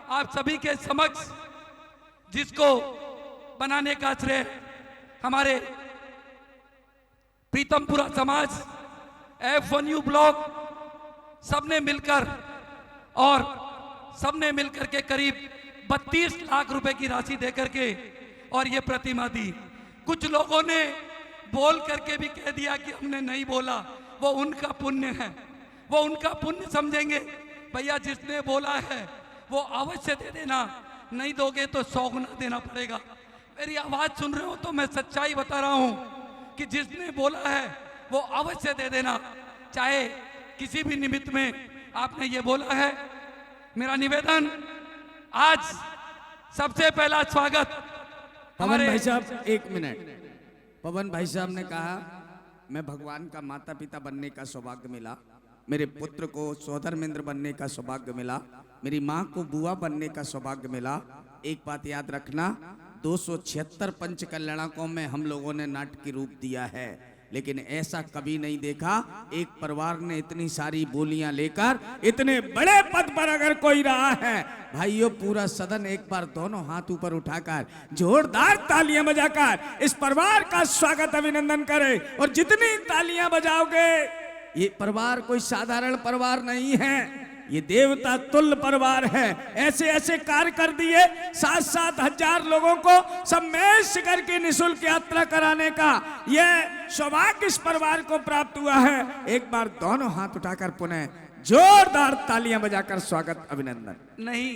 आप सभी के समक्ष, जिसको बनाने का श्रेय हमारे प्रीतमपुरा समाज, F1U ब्लॉक, सबने मिलकर और सबने मिलकर के करीब 32 लाख रुपए की राशि देकर के और ये प्रतिमा दी। कुछ लोगों ने बोल करके भी कह दिया कि हमने नहीं बोला, वो उनका पुण्य है, वो उनका पुण्य समझेंगे। भैया जिसने बोला है वो अवश्य दे देना, नहीं दोगे तो 100 गुना देना पड़ेगा। मेरी आवाज सुन रहे हो तो मैं सच्चाई बता रहा हूं कि जिसने बोला है वो अवश्य दे देना, चाहे किसी भी निमित्त में आपने ये बोला है। मेरा निवेदन, आज सबसे पहला स्वागत पवन भाई साहब, 1 मिनट। पवन भाई साहब ने कहा मैं भगवान का माता पिता बनने का सौभाग्य मिला, मेरे पुत्र को सौधर्मेंद्र बनने का सौभाग्य मिला, मेरी माँ को बुआ बनने का सौभाग्य मिला। एक बात याद रखना, 276 पंच कल्याणकों में हम लोगों ने नाटकीय रूप दिया है, लेकिन ऐसा कभी नहीं देखा एक परिवार ने इतनी सारी बोलियां लेकर इतने बड़े पद पर अगर कोई रहा है। भाइयों, पूरा सदन एक बार दोनों हाथ ऊपर उठाकर जोरदार तालियां बजाकर इस परिवार का स्वागत अभिनंदन करे। और जितनी तालियां बजाओगे, ये परिवार कोई साधारण परिवार नहीं है, ये देवता तुल्य परिवार है। ऐसे ऐसे कार्य कर दिए, 7-7 हजार लोगों को सम्मेलन शिखर की निःशुल्क यात्रा कराने का ये सौभाग्य इस परिवार को प्राप्त हुआ है। एक बार दोनों हाथ उठाकर पुनः जोरदार तालियां बजाकर स्वागत अभिनंदन। नहीं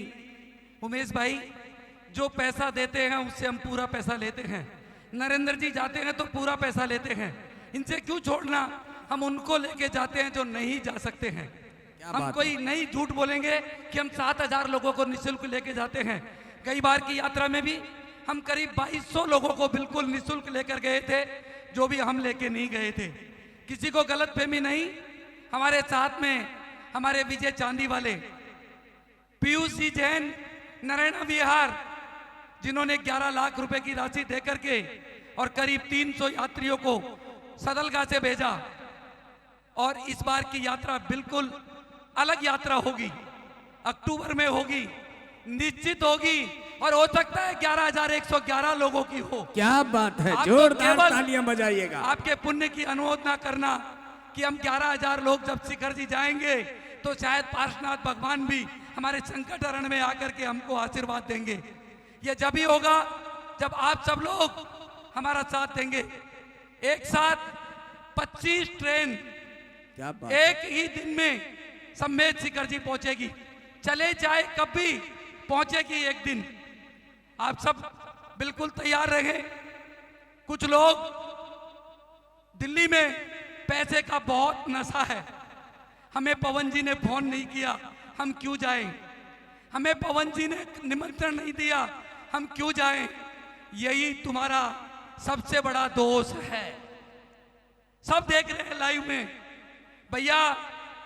उमेश भाई, जो पैसा देते हैं उससे हम पूरा पैसा लेते हैं। नरेंद्र जी जाते हैं तो पूरा पैसा लेते हैं, इनसे क्यों छोड़ना। हम उनको लेके जाते हैं जो नहीं जा सकते हैं। हम कोई नहीं झूठ बोलेंगे कि हम 7000 लोगों को निःशुल्क लेके जाते हैं। कई बार की यात्रा में भी हम करीब 2200 लोगों को बिल्कुल निःशुल्क लेकर गए थे, जो भी हम लेके नहीं गए थे। किसी को गलतफहमी नहीं। हमारे साथ में हमारे विजय चांदी वाले, पीयूष जी जैन, नारायण विहार, जिन्होंने 11 लाख रुपए की राशि देकर के और करीब 300 यात्रियों को सदलगा से भेजा। और इस बार की यात्रा बिल्कुल अलग यात्रा होगी, अक्टूबर में होगी, निश्चित होगी, और हो सकता है 11,111 लोगों की हो। क्या बात है, जोरदार तालियां बजाइएगा। आपके पुण्य की अनुमोदना करना कि हम 11,000 लोग जब शिखर जी जाएंगे तो शायद पार्श्वनाथ भगवान भी हमारे संकट हरण में आकर के हमको आशीर्वाद देंगे। यह जब ही होगा जब आप सब लोग हमारा साथ देंगे। एक साथ 25 ट्रेन क्या बात, एक ही दिन में सम्मेद शिखर जी पहुंचेगी। चले जाए कब भी पहुंचेगी एक दिन। आप सब बिल्कुल तैयार रहें। कुछ लोग दिल्ली में पैसे का बहुत नशा है। हमें पवन जी ने फोन नहीं किया, हम क्यों जाएं। हमें पवन जी ने निमंत्रण नहीं दिया, हम क्यों जाएं? यही तुम्हारा सबसे बड़ा दोष है। सब देख रहे हैं लाइव में। भैया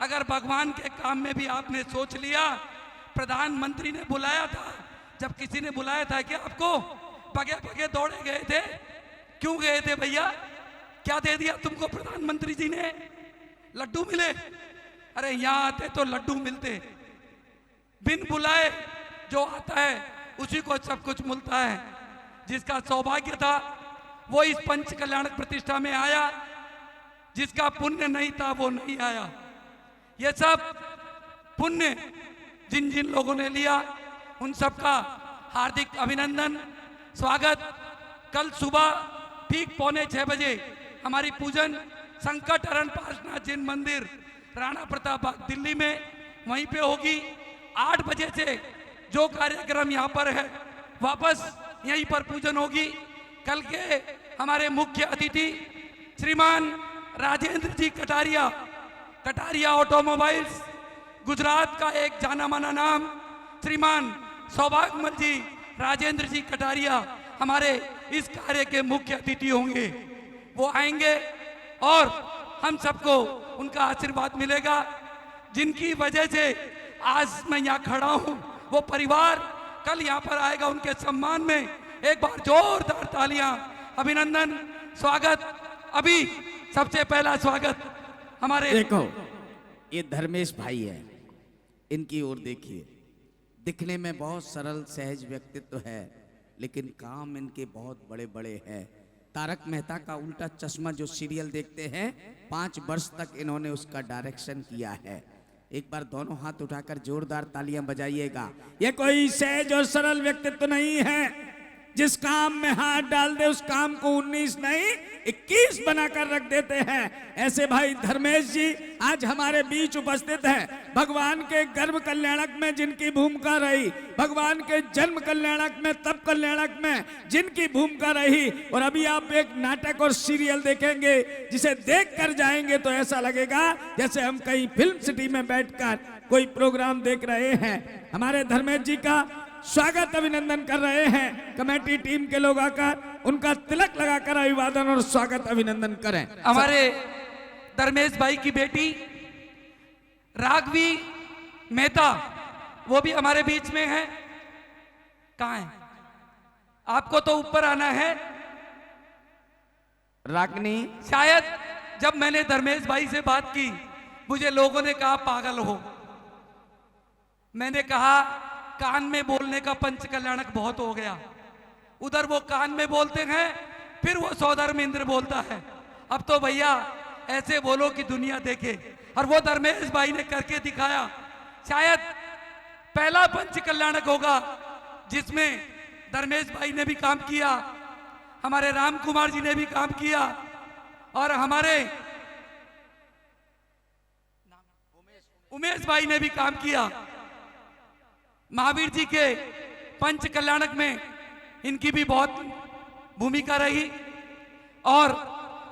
अगर भगवान के काम में भी आपने सोच लिया, प्रधानमंत्री ने बुलाया था, जब किसी ने बुलाया था कि आपको पगे पगे दौड़े गए थे, क्यों गए थे भैया? क्या दे दिया तुमको प्रधानमंत्री जी ने? लड्डू मिले? अरे यहां आते तो लड्डू मिलते। बिन बुलाए जो आता है उसी को सब कुछ मिलता है। जिसका सौभाग्य था वो इस पंच कल्याणक प्रतिष्ठा में आया, जिसका पुण्य नहीं था वो नहीं आया। ये सब पुण्य जिन जिन लोगों ने लिया उन सबका हार्दिक अभिनंदन, स्वागत। कल सुबह ठीक 5:45 बजे हमारी पूजन संकट हरण पार्श्वनाथ जैन मंदिर राणा प्रताप बाग दिल्ली में वहीं पे होगी। 8 बजे से जो कार्यक्रम यहाँ पर है वापस यहीं पर पूजन होगी। कल के हमारे मुख्य अतिथि श्रीमान राजेंद्र जी कटारिया, कटारिया ऑटोमोबाइल्स, गुजरात का एक जाना माना नाम, श्रीमान सौभाग्यमल जी राजेंद्र जी कटारिया हमारे इस कार्य के मुख्य अतिथि होंगे। वो आएंगे और हम सबको उनका आशीर्वाद मिलेगा। जिनकी वजह से आज मैं यहाँ खड़ा हूँ वो परिवार कल यहाँ पर आएगा। उनके सम्मान में एक बार जोरदार तालियां, अभिनंदन, स्वागत। अभी सबसे पहला स्वागत हमारे, देखो ये धर्मेश भाई है, इनकी ओर देखिए। दिखने में बहुत सरल सहज व्यक्तित्व है लेकिन काम इनके बहुत बड़े बड़े हैं। तारक मेहता का उल्टा चश्मा जो सीरियल देखते हैं 5 वर्ष तक इन्होंने उसका डायरेक्शन किया है। एक बार दोनों हाथ उठाकर जोरदार तालियां बजाइएगा। ये कोई सहज और सरल व्यक्तित्व नहीं है। जिस काम में हाथ डाल दे उस काम को 19 नहीं 21 बनाकर रख देते हैं। ऐसे भाई धर्मेश जी आज हमारे बीच उपस्थित हैं। भगवान के गर्भ कल्याणक में जिनकी भूमिका रही, भगवान के जन्म कल्याणक में, तप कल्याणक में जिनकी भूमिका रही, और अभी आप एक नाटक और सीरियल देखेंगे जिसे देख कर जाएंगे तो ऐसा लगेगा जैसे हम कहीं फिल्म सिटी में बैठकर कोई प्रोग्राम देख रहे हैं। हमारे धर्मेश जी का स्वागत अभिनंदन कर रहे हैं। कमेटी टीम के लोग आकर उनका तिलक लगाकर अभिवादन और स्वागत अभिनंदन करें। हमारे धर्मेश भाई की बेटी राघवी मेहता वो भी हमारे बीच में है। कहाँ है? आपको तो ऊपर आना है। रागनी, शायद जब मैंने धर्मेश भाई से बात की मुझे लोगों ने कहा पागल हो। मैंने कहा कान में बोलने का पंच कल्याणक बहुत हो गया। उधर वो कान में बोलते हैं फिर वो सौधर्म इंद्र बोलता है। अब तो भैया ऐसे बोलो कि दुनिया देखे, और वो धर्मेश भाई ने करके दिखाया। शायद पहला पंच कल्याणक होगा जिसमें धर्मेश भाई ने भी काम किया, हमारे राम कुमार जी ने भी काम किया, और हमारे उमेश भाई ने भी काम किया। महावीर जी के पंच कल्याणक में इनकी भी बहुत भूमिका रही, और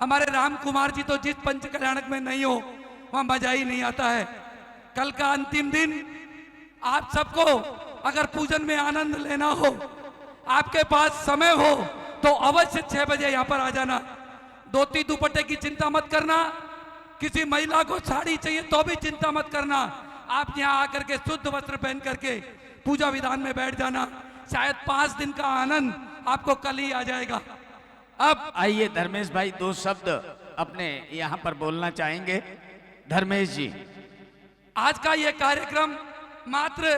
हमारे राम कुमार जी तो जिस पंच कल्याणक में नहीं हो वहां मजा ही नहीं आता है। कल का अंतिम दिन आप सबको अगर पूजन में आनंद लेना हो, आपके पास समय हो तो अवश्य 6 बजे यहाँ पर आ जाना। धोती दुपट्टे की चिंता मत करना, किसी महिला को साड़ी चाहिए तो भी चिंता मत करना। आप यहाँ आकर के शुद्ध वस्त्र पहन करके पूजा विधान में बैठ जाना। शायद 5 दिन का आनंद आपको कल ही आ जाएगा। अब आइए धर्मेश भाई 2 शब्द अपने यहाँ पर बोलना चाहेंगे। धर्मेश जी, आज का ये कार्यक्रम मात्र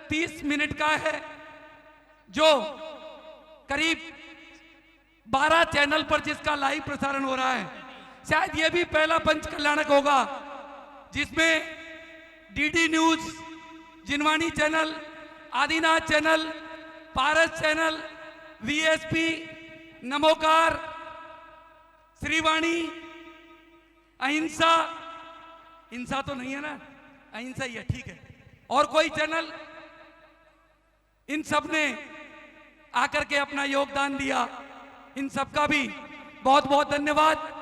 30 मिनट का है, जो करीब 12 चैनल पर जिसका लाइव प्रसारण हो रहा है। शायद ये भी पहला पंच कल्याणक होगा जिसमें डीडी न्यूज, जिनवाणी चैनल, आदिनाथ चैनल, पारस चैनल, वीएसपी, नमोकार, श्रीवाणी, अहिंसा, हिंसा तो नहीं है ना, अहिंसा ही है, ठीक है, और कोई चैनल, इन सब ने आकर के अपना योगदान दिया। इन सबका भी बहुत बहुत धन्यवाद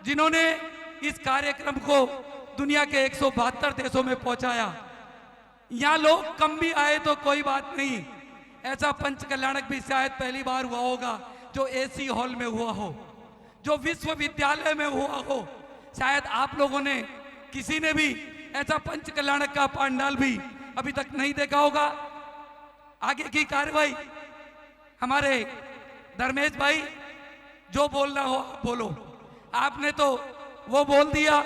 जिन्होंने इस कार्यक्रम को दुनिया के 172 देशों में पहुंचाया। यहां लोग कम भी आए तो कोई बात नहीं, ऐसा पंच कल्याणक भी शायद पहली बार हुआ होगा जो एसी हॉल में हुआ हो, जो विश्वविद्यालय में हुआ हो। शायद आप लोगों ने किसी ने भी ऐसा पंच कल्याणक का पंडाल भी अभी तक नहीं देखा होगा। आगे की कार्रवाई हमारे धर्मेश भाई, जो बोलना हो आप बोलो। आपने तो वो बोल दिया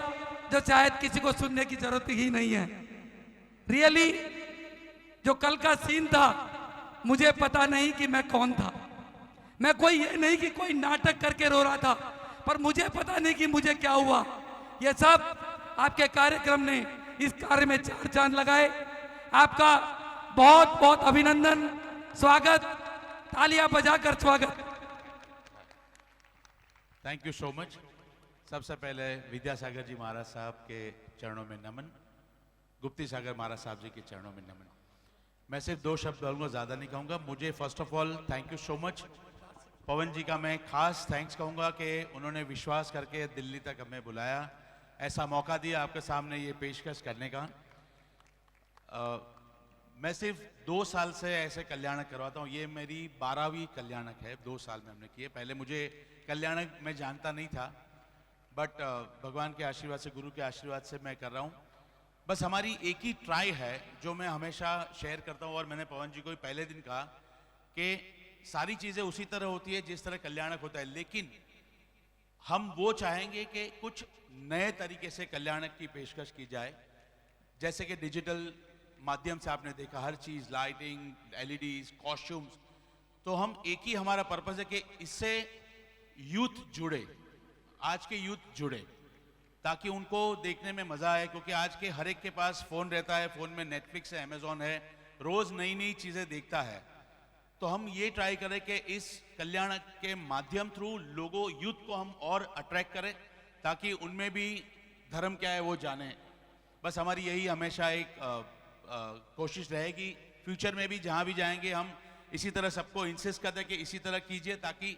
जो शायद किसी को सुनने की जरूरत ही नहीं है। रियली जो कल का सीन था, मुझे पता नहीं कि मैं कौन था। मैं कोई ये नहीं कि कोई नाटक करके रो रहा था, पर मुझे पता नहीं कि मुझे क्या हुआ। ये सब आपके कार्यक्रम ने इस कार्य में चार चांद लगाए। आपका बहुत बहुत अभिनंदन, स्वागत, तालियां बजाकर स्वागत। Thank you so much. सबसे पहले विद्यासागर जी महाराज साहब के चरणों में नमन, गुप्ती सागर महाराज साहब जी के चरणों में नमन। मैं सिर्फ 2 शब्द बोलूँगा, ज़्यादा नहीं कहूँगा। मुझे first of all thank you so much Pawan ji का मैं खास थैंक्स कहूँगा कि उन्होंने विश्वास करके दिल्ली तक हमें बुलाया, ऐसा मौका दिया आपके सामने ये पेशकश करने का। मैं सिर्फ 2 साल से ऐसे कल्याणक करवाता हूँ। ये मेरी 12वीं कल्याणक है, 2 साल में हमने किए। पहले मुझे कल्याणक मैं जानता नहीं था, बट भगवान के आशीर्वाद से, गुरु के आशीर्वाद से मैं कर रहा हूँ। बस हमारी एक ही ट्राई है जो मैं हमेशा शेयर करता हूँ, और मैंने पवन जी को पहले दिन कहा कि सारी चीज़ें उसी तरह होती है जिस तरह कल्याणक होता है, लेकिन हम वो चाहेंगे कि कुछ नए तरीके से कल्याणक की पेशकश की जाए। जैसे कि डिजिटल माध्यम से आपने देखा हर चीज़, लाइटिंग, एलईडीज, कॉस्ट्यूम्स, तो हम एक ही हमारा पर्पस है कि इससे यूथ जुड़े, आज के यूथ जुड़े, ताकि उनको देखने में मज़ा आए। क्योंकि आज के हर एक के पास फ़ोन रहता है, फ़ोन में नेटफ्लिक्स है, अमेज़ॉन है, रोज़ नई नई चीज़ें देखता है। तो हम ये ट्राई करें कि इस कल्याणक के माध्यम थ्रू लोगों, यूथ को हम और अट्रैक्ट करें, ताकि उनमें भी धर्म क्या है वो जाने। बस हमारी यही हमेशा एक कोशिश रहेगी। फ्यूचर में भी जहाँ भी जाएंगे हम इसी तरह सबको इंसिस्ट करते हैं कि इसी तरह कीजिए, ताकि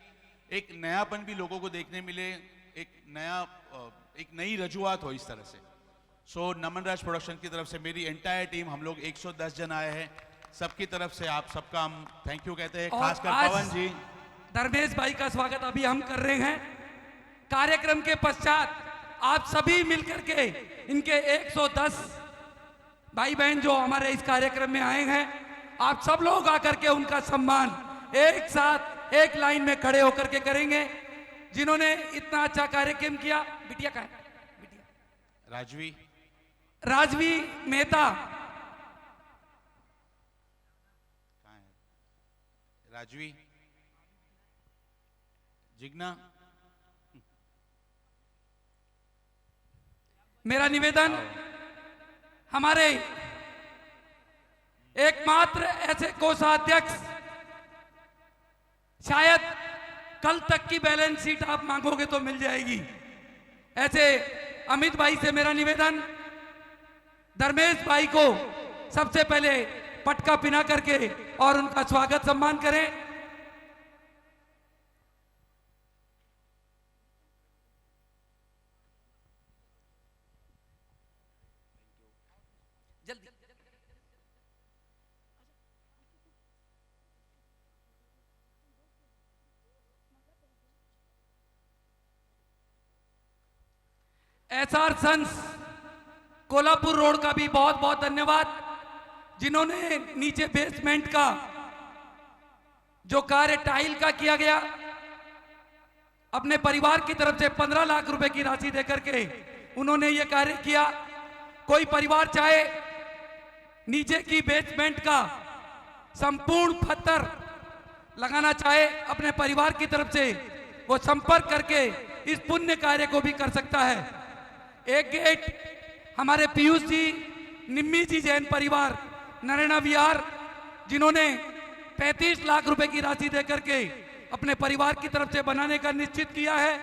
एक नयापन भी लोगों को देखने मिले, एक नई रजूआत हो इस तरह से। सो नमन राज प्रोडक्शन की तरफ से मेरी एंटायर टीम, हम लोग 110 जन आए हैं, सबकी तरफ से आप सबका हम थैंक यू कहते हैं, खासकर पवन जी। धर्मेश भाई का स्वागत अभी हम कर रहे हैं। कार्यक्रम के पश्चात आप सभी मिलकर के इनके 110 भाई बहन जो हमारे इस कार्यक्रम में आए हैं, आप सब लोग आकर के उनका सम्मान एक साथ एक लाइन में खड़े होकर के करेंगे, जिन्होंने इतना अच्छा कार्यक्रम किया। बिटिया का है, बिटिया राजवी मेहता, राजवी जिग्ना। मेरा निवेदन हमारे एकमात्र ऐसे कोषाध्यक्ष, शायद कल तक की बैलेंस शीट आप मांगोगे तो मिल जाएगी, ऐसे अमित भाई से मेरा निवेदन, धर्मेश भाई को सबसे पहले पटका पिना करके और उनका स्वागत सम्मान करें। जल्दी एसआर सन्स कोल्हापुर रोड का भी बहुत बहुत धन्यवाद, जिन्होंने नीचे बेसमेंट का जो कार्य टाइल का किया गया, अपने परिवार की तरफ से 15 लाख रुपए की राशि देकर के उन्होंने ये कार्य किया। कोई परिवार चाहे नीचे की बेसमेंट का संपूर्ण पत्थर लगाना चाहे अपने परिवार की तरफ से, वो संपर्क करके इस पुण्य कार्य को भी कर सकता है। एक गेट हमारे पीयूष जी, निम्मी जी जैन परिवार, नरेना विहार, जिन्होंने 35 लाख रुपए की राशि देकर के अपने परिवार की तरफ से बनाने का निश्चित किया है।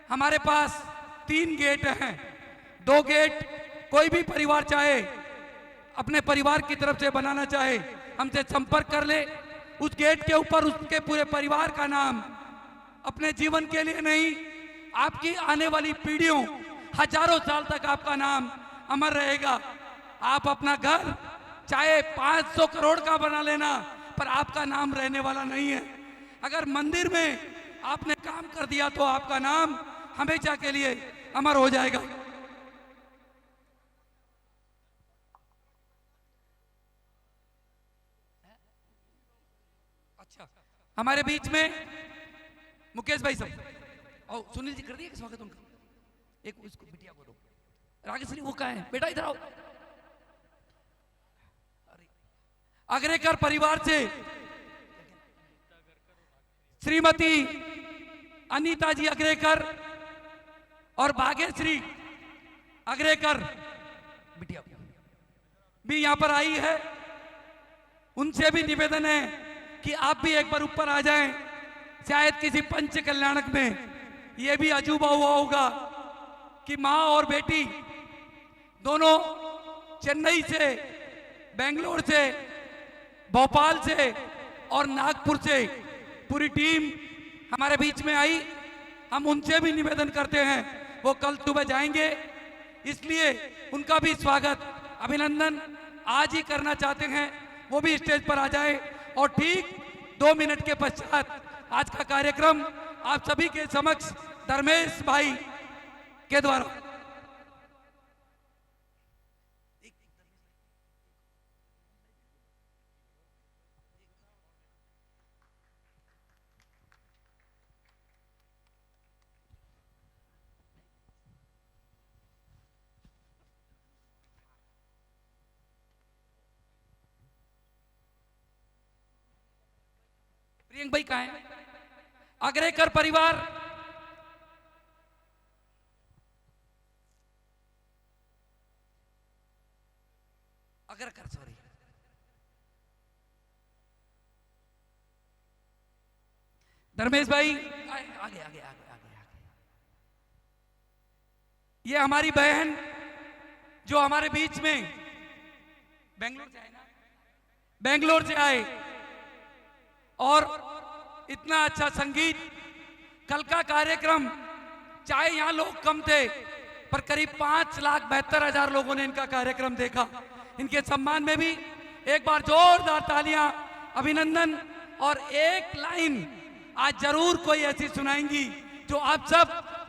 हमारे पास 3 गेट हैं, 2 गेट कोई भी परिवार चाहे अपने परिवार की तरफ से बनाना चाहे हमसे संपर्क कर ले। उस गेट के ऊपर उसके पूरे परिवार का नाम, अपने जीवन के लिए नहीं, आपकी आने वाली पीढ़ियों, हजारों साल तक आपका नाम अमर रहेगा। आप अपना घर चाहे 500 करोड़ का बना लेना, पर आपका नाम रहने वाला नहीं है। अगर मंदिर में आपने काम कर दिया तो आपका नाम हमेशा के लिए अमर हो जाएगा। अच्छा, हमारे बीच में मुकेश भाई सब और सुनील जी कर दिया स्वागत उनका। एक उसको बिटिया को दो। रागेश्वरी वो कहाँ है? बेटा इधर आओ। अग्रेकर परिवार से श्रीमती अनीता जी अग्रेकर और भाग्यश्री अग्रेकर बिटिया भी यहां पर आई है। उनसे भी निवेदन है कि आप भी एक बार ऊपर आ जाएं। शायद किसी पंच कल्याणक में यह भी अजूबा हुआ होगा कि माँ और बेटी दोनों चेन्नई से, बेंगलोर से, भोपाल से और नागपुर से पूरी टीम हमारे बीच में आई। हम उनसे भी निवेदन करते हैं, वो कल सुबह जाएंगे, इसलिए उनका भी स्वागत अभिनंदन आज ही करना चाहते हैं। वो भी स्टेज पर आ जाए और ठीक 2 मिनट के पश्चात आज का कार्यक्रम आप सभी के समक्ष धर्मेश भाई के द्वारा प्रियंक भाई कहाँ है? अग्रेकर परिवार अग्रेकर, सॉरी, धर्मेश भाई आगे आगे आगे आगे आगे। ये हमारी बहन जो हमारे बीच में बेंगलोर से आए ना, बेंगलोर से आए और इतना अच्छा संगीत। कल का कार्यक्रम चाहे यहां लोग कम थे पर करीब 5,72,000 लोगों ने इनका कार्यक्रम देखा। इनके सम्मान में भी एक बार जोरदार तालियां, अभिनंदन। और एक लाइन आज जरूर कोई ऐसी सुनाएंगी जो आप सब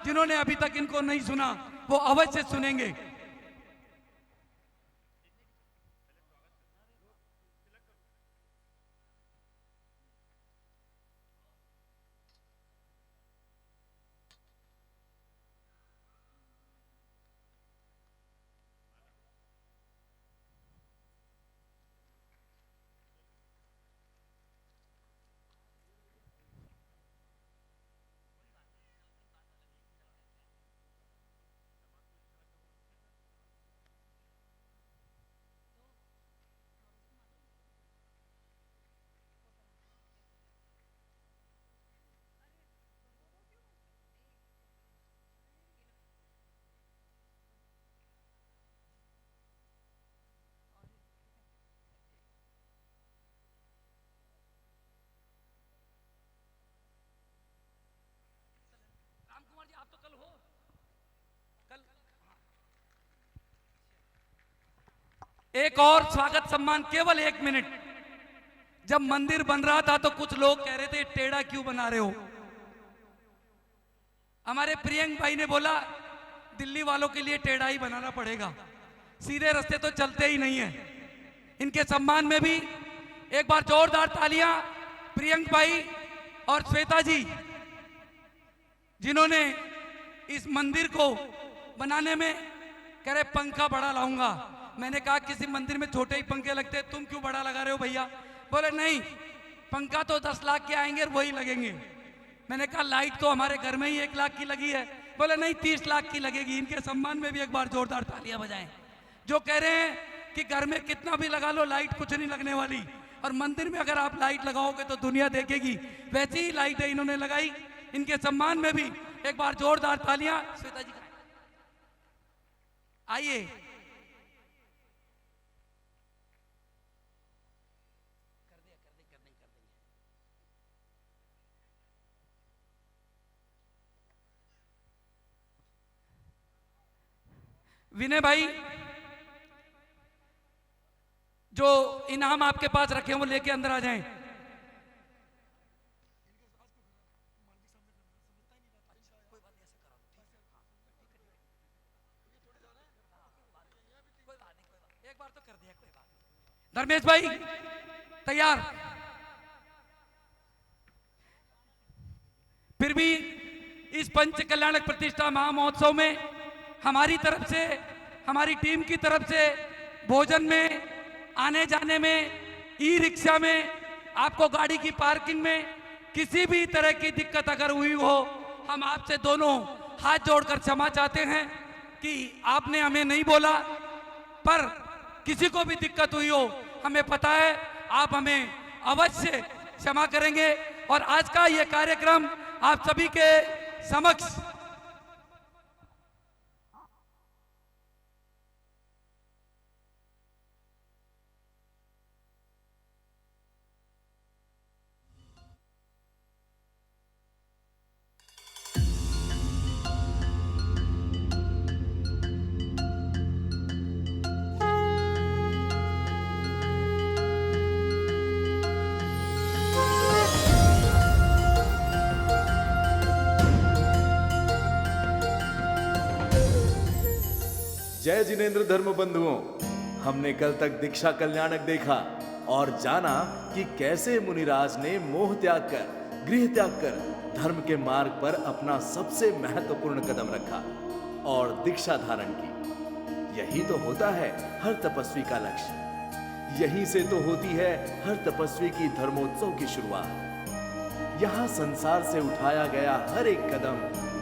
जिन्होंने अभी तक इनको नहीं सुना वो अवश्य सुनेंगे। आप तो कल हो, कल एक और स्वागत सम्मान, केवल 1 मिनट। जब मंदिर बन रहा था तो कुछ लोग कह रहे थे टेढ़ा क्यों बना रहे हो। हमारे प्रियंक भाई ने बोला दिल्ली वालों के लिए टेढ़ा ही बनाना पड़ेगा, सीधे रास्ते तो चलते ही नहीं है। इनके सम्मान में भी एक बार जोरदार तालियां प्रियंक भाई और श्वेता जी जिन्होंने इस मंदिर को बनाने में कह रहे पंखा बड़ा लाऊंगा। मैंने कहा किसी मंदिर में छोटे ही पंखे लगते, तुम क्यों बड़ा लगा रहे हो भैया? बोले नहीं, पंखा तो 10 लाख के आएंगे और वही लगेंगे। मैंने कहा लाइट तो हमारे घर में ही 1 लाख की लगी है। बोले नहीं, 30 लाख की लगेगी। इनके सम्मान में भी एक बार जोरदार तालियां बजाएं। जो कह रहे हैं कि घर में कितना भी लगा लो लाइट कुछ नहीं लगने वाली, और मंदिर में अगर आप लाइट लगाओगे तो दुनिया देखेगी, वैसी ही लाइटें इन्होंने लगाई। इनके सम्मान में भी एक बार जोरदार तालियां। श्वेता जी आइए। विनय भाई जो इनाम आपके पास रखे हैं वो लेके अंदर आ जाएं। धर्मेश भाई तैयार। फिर भी इस पंच कल्याणक प्रतिष्ठा महामहोत्सव में हमारी तरफ से, हमारी टीम की तरफ से भोजन में, आने जाने में, ई रिक्शा में, आपको गाड़ी की पार्किंग में किसी भी तरह की दिक्कत अगर हुई हो, हम आपसे दोनों हाथ जोड़कर क्षमा चाहते हैं कि आपने हमें नहीं बोला, पर किसी को भी दिक्कत हुई हो हमें पता है आप हमें अवश्य क्षमा करेंगे। और आज का ये कार्यक्रम आप सभी के समक्ष जय जिनेंद्र धर्म बंधुओं, हमने कल तक दीक्षा कल्याणक देखा और जाना कि कैसे मुनिराज ने मोह त्याग कर, गृह त्याग कर धर्म के मार्ग पर अपना सबसे महत्वपूर्ण कदम रखा और दीक्षा धारण की। यही तो होता है हर तपस्वी का लक्ष्य। यहीं से तो होती है हर तपस्वी की धर्मोत्सव की शुरुआत। यहाँ संसार से उठाया गया हर एक कदम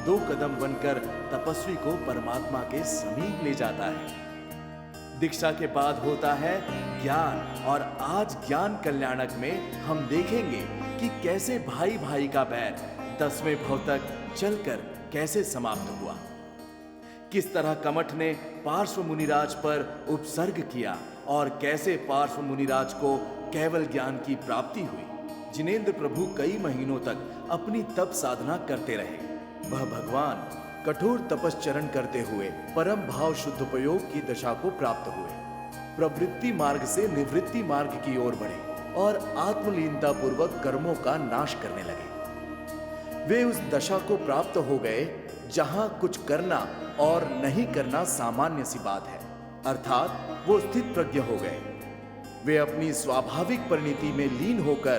2 कदम बनकर तपस्वी को परमात्मा के समीप ले जाता है। दीक्षा के बाद होता है ज्ञान, और आज ज्ञान कल्याणक में हम देखेंगे कि कैसे भाई भाई का बैर 10वें भव तक चलकर कैसे समाप्त हुआ। किस तरह कमठ ने पार्श्व मुनिराज पर उपसर्ग किया और कैसे पार्श्व मुनिराज को केवल ज्ञान की प्राप्ति हुई। जिनेंद्र प्रभु कई महीनों तक अपनी तप साधना करते रहे। वह भगवान कठोर तपश्चरण करते हुए परम भाव शुद्धोपयोग की दशा को प्राप्त हुए, प्रवृत्ति मार्ग से निवृत्ति मार्ग की ओर बढ़े और आत्मलीनता पूर्वक कर्मों का नाश करने लगे। वे उस दशा को प्राप्त हो गए जहां कुछ करना और नहीं करना सामान्य सी बात है, अर्थात वो स्थित प्रज्ञ हो गए। वे अपनी स्वाभाविक परिणति में लीन होकर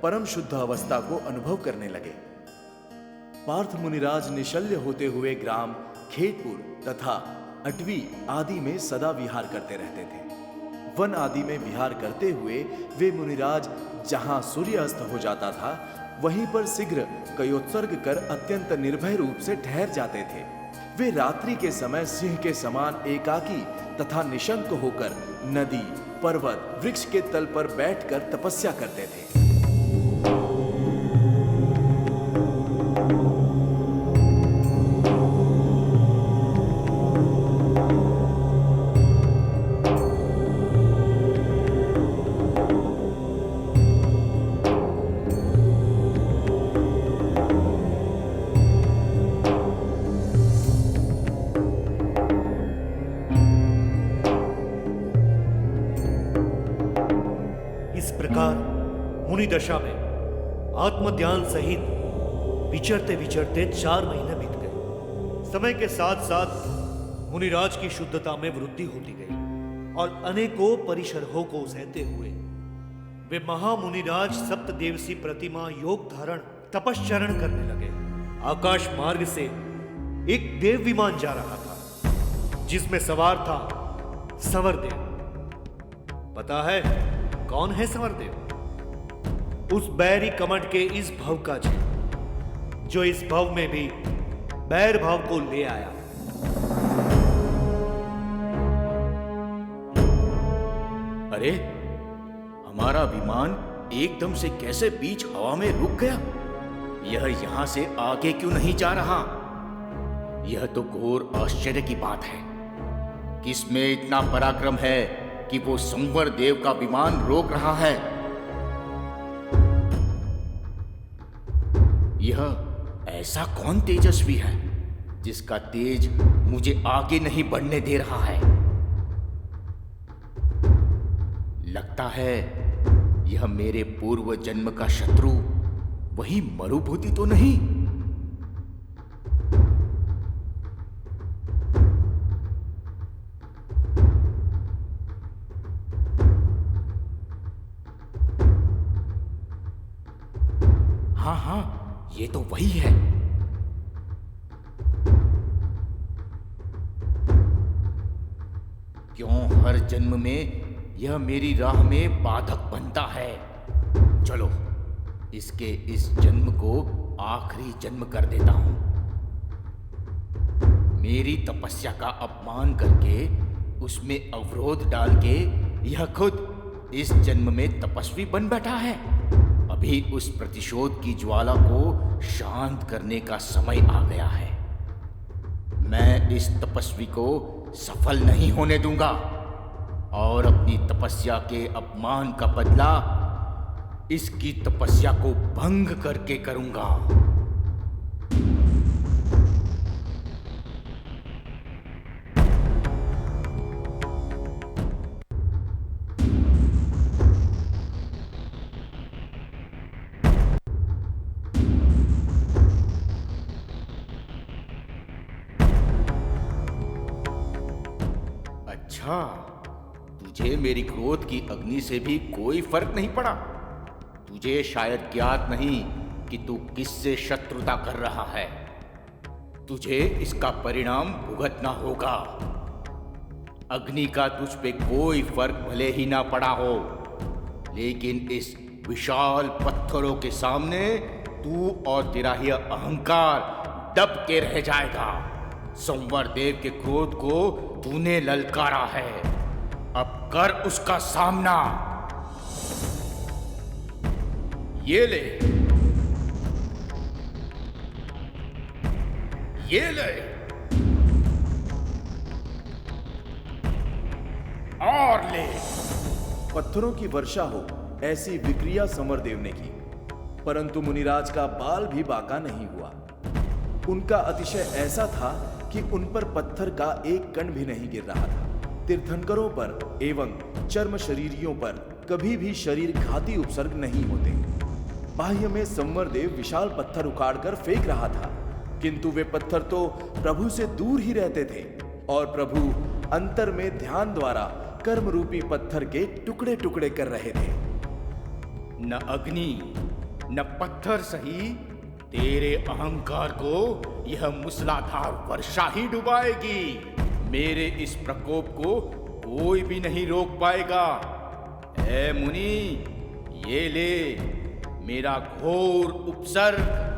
परम शुद्ध अवस्था को अनुभव करने लगे। पार्थ मुनिराज निशल्य होते हुए ग्राम खेतपुर तथा अटवी आदि में सदा विहार करते रहते थे। वन आदि में विहार करते हुए वे मुनिराज जहां सूर्य अस्त हो जाता था वहीं पर शीघ्र कयोत्सर्ग कर अत्यंत निर्भय रूप से ठहर जाते थे। वे रात्रि के समय सिंह के समान एकाकी तथा निशंक होकर नदी, पर्वत, वृक्ष के तल पर बैठकर तपस्या करते थे। मुनि दशा में आत्मध्यान सहित विचरते विचरते 4 महीने बीत गए। समय के साथ साथ मुनिराज की शुद्धता में वृद्धि होती गई और अनेकों परिशरहों को सहते हुए वे महामुनिराज सप्तदेवसी प्रतिमा योग धारण तपश्चरण करने लगे। आकाश मार्ग से एक देव विमान जा रहा था जिसमें सवार था संवरदेव। पता है कौन है संवरदेव? उस बैरी कमठ के इस भव का जी जो इस भव में भी बैर भाव को ले आया। अरे, हमारा विमान एकदम से कैसे बीच हवा में रुक गया? यह यहां से आगे क्यों नहीं जा रहा? यह तो घोर आश्चर्य की बात है। किसमें इतना पराक्रम है कि वो संवर देव का विमान रोक रहा है? यह ऐसा कौन तेजस्वी है जिसका तेज मुझे आगे नहीं बढ़ने दे रहा है? लगता है यह मेरे पूर्व जन्म का शत्रु वही मरुभूति तो नहीं? हाँ हाँ, ये तो वही है। क्यों हर जन्म में यह मेरी राह में बाधक बनता है? चलो इसके इस जन्म को आखिरी जन्म कर देता हूं। मेरी तपस्या का अपमान करके उसमें अवरोध डाल के यह खुद इस जन्म में तपस्वी बन बैठा है। अभी उस प्रतिशोध की ज्वाला को शांत करने का समय आ गया है। मैं इस तपस्वी को सफल नहीं होने दूंगा और अपनी तपस्या के अपमान का बदला इसकी तपस्या को भंग करके करूंगा। अच्छा, तुझे मेरी क्रोध की अग्नि से भी कोई फर्क नहीं पड़ा? तुझे शायद ज्ञात नहीं कि तू किससे शत्रुता कर रहा है। तुझे इसका परिणाम भुगतना होगा। अग्नि का तुझ पे कोई फर्क भले ही ना पड़ा हो, लेकिन इस विशाल पत्थरों के सामने तू और तेरा यह अहंकार दब के रह जाएगा। संवर देव के क्रोध को तूने ललकारा है, अब कर उसका सामना। ये ले, ये ले, और ले। पत्थरों की वर्षा हो ऐसी विक्रिया समरदेव ने की, परंतु मुनिराज का बाल भी बाका नहीं हुआ। उनका अतिशय ऐसा था कि उन पर पत्थर का एक कण भी नहीं गिर रहा था। तीर्थंकरों पर एवं चर्म शरीरियों पर कभी भी शरीर घाती उपसर्ग नहीं होते। बाह्य में संवरदेव विशाल पत्थर उखाड़कर फेंक रहा था, किंतु वे पत्थर तो प्रभु से दूर ही रहते थे और प्रभु अंतर में ध्यान द्वारा कर्म रूपी पत्थर के टुकड़े टुकड़े कर रहे थे। न अग्नि न पत्थर सही, तेरे अहंकार को यह मूसलाधार वर्षा ही डुबाएगी। मेरे इस प्रकोप को कोई भी नहीं रोक पाएगा। ऐ मुनि, ये ले मेरा घोर उपसर्ग।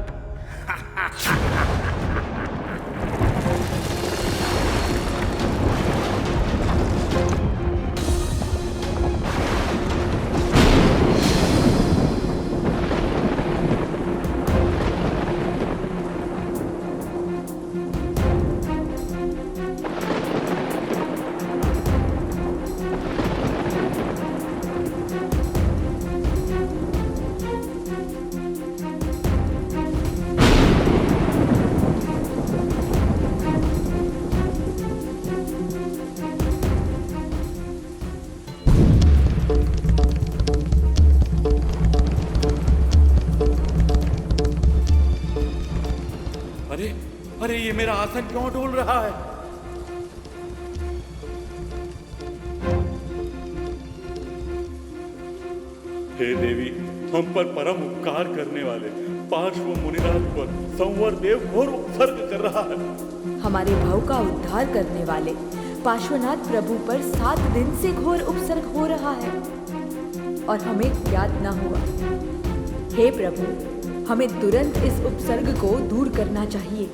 अरे ये मेरा आसन क्यों डोल रहा है? हे देवी, हम पर परम उपकार करने वाले पार्श्व मुनिराज पर संवर देव घोर उपसर्ग कर रहा है। हमारे भाव का उद्धार करने वाले पार्श्वनाथ प्रभु पर 7 दिन से घोर उपसर्ग हो रहा है और हमें ज्ञात न हुआ। हे प्रभु, हमें तुरंत इस उपसर्ग को दूर करना चाहिए।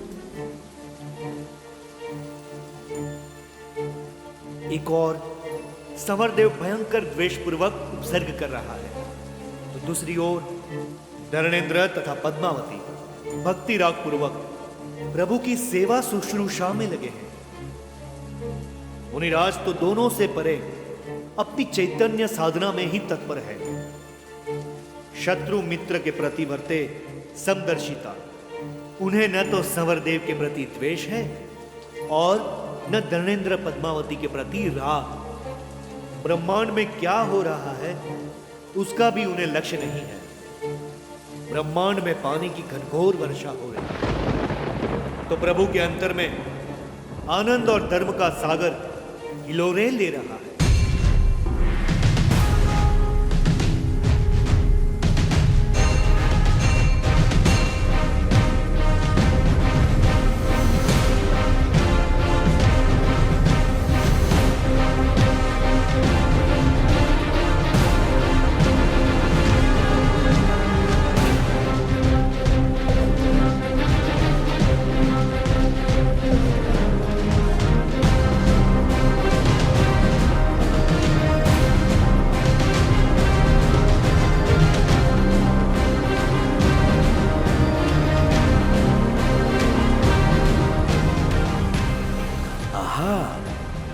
एक और संवरदेव भयंकर द्वेषपूर्वक उपसर्ग कर रहा है, तो दूसरी ओर धरणेन्द्र तथा पद्मावती भक्ति राग पूर्वक प्रभु की सेवा शुश्रूषा में लगे हैं। मुनिराज तो दोनों से परे अपनी चैतन्य साधना में ही तत्पर है। शत्रु मित्र के प्रति वर्ते समदर्शिता उन्हें न तो संवरदेव के प्रति द्वेष है और न धरणेन्द्र पद्मावती के प्रति राग। ब्रह्मांड में क्या हो रहा है उसका भी उन्हें लक्ष्य नहीं है। ब्रह्मांड में पानी की घनघोर वर्षा हो रही है तो प्रभु के अंतर में आनंद और धर्म का सागर हिलोरें ले रहा है।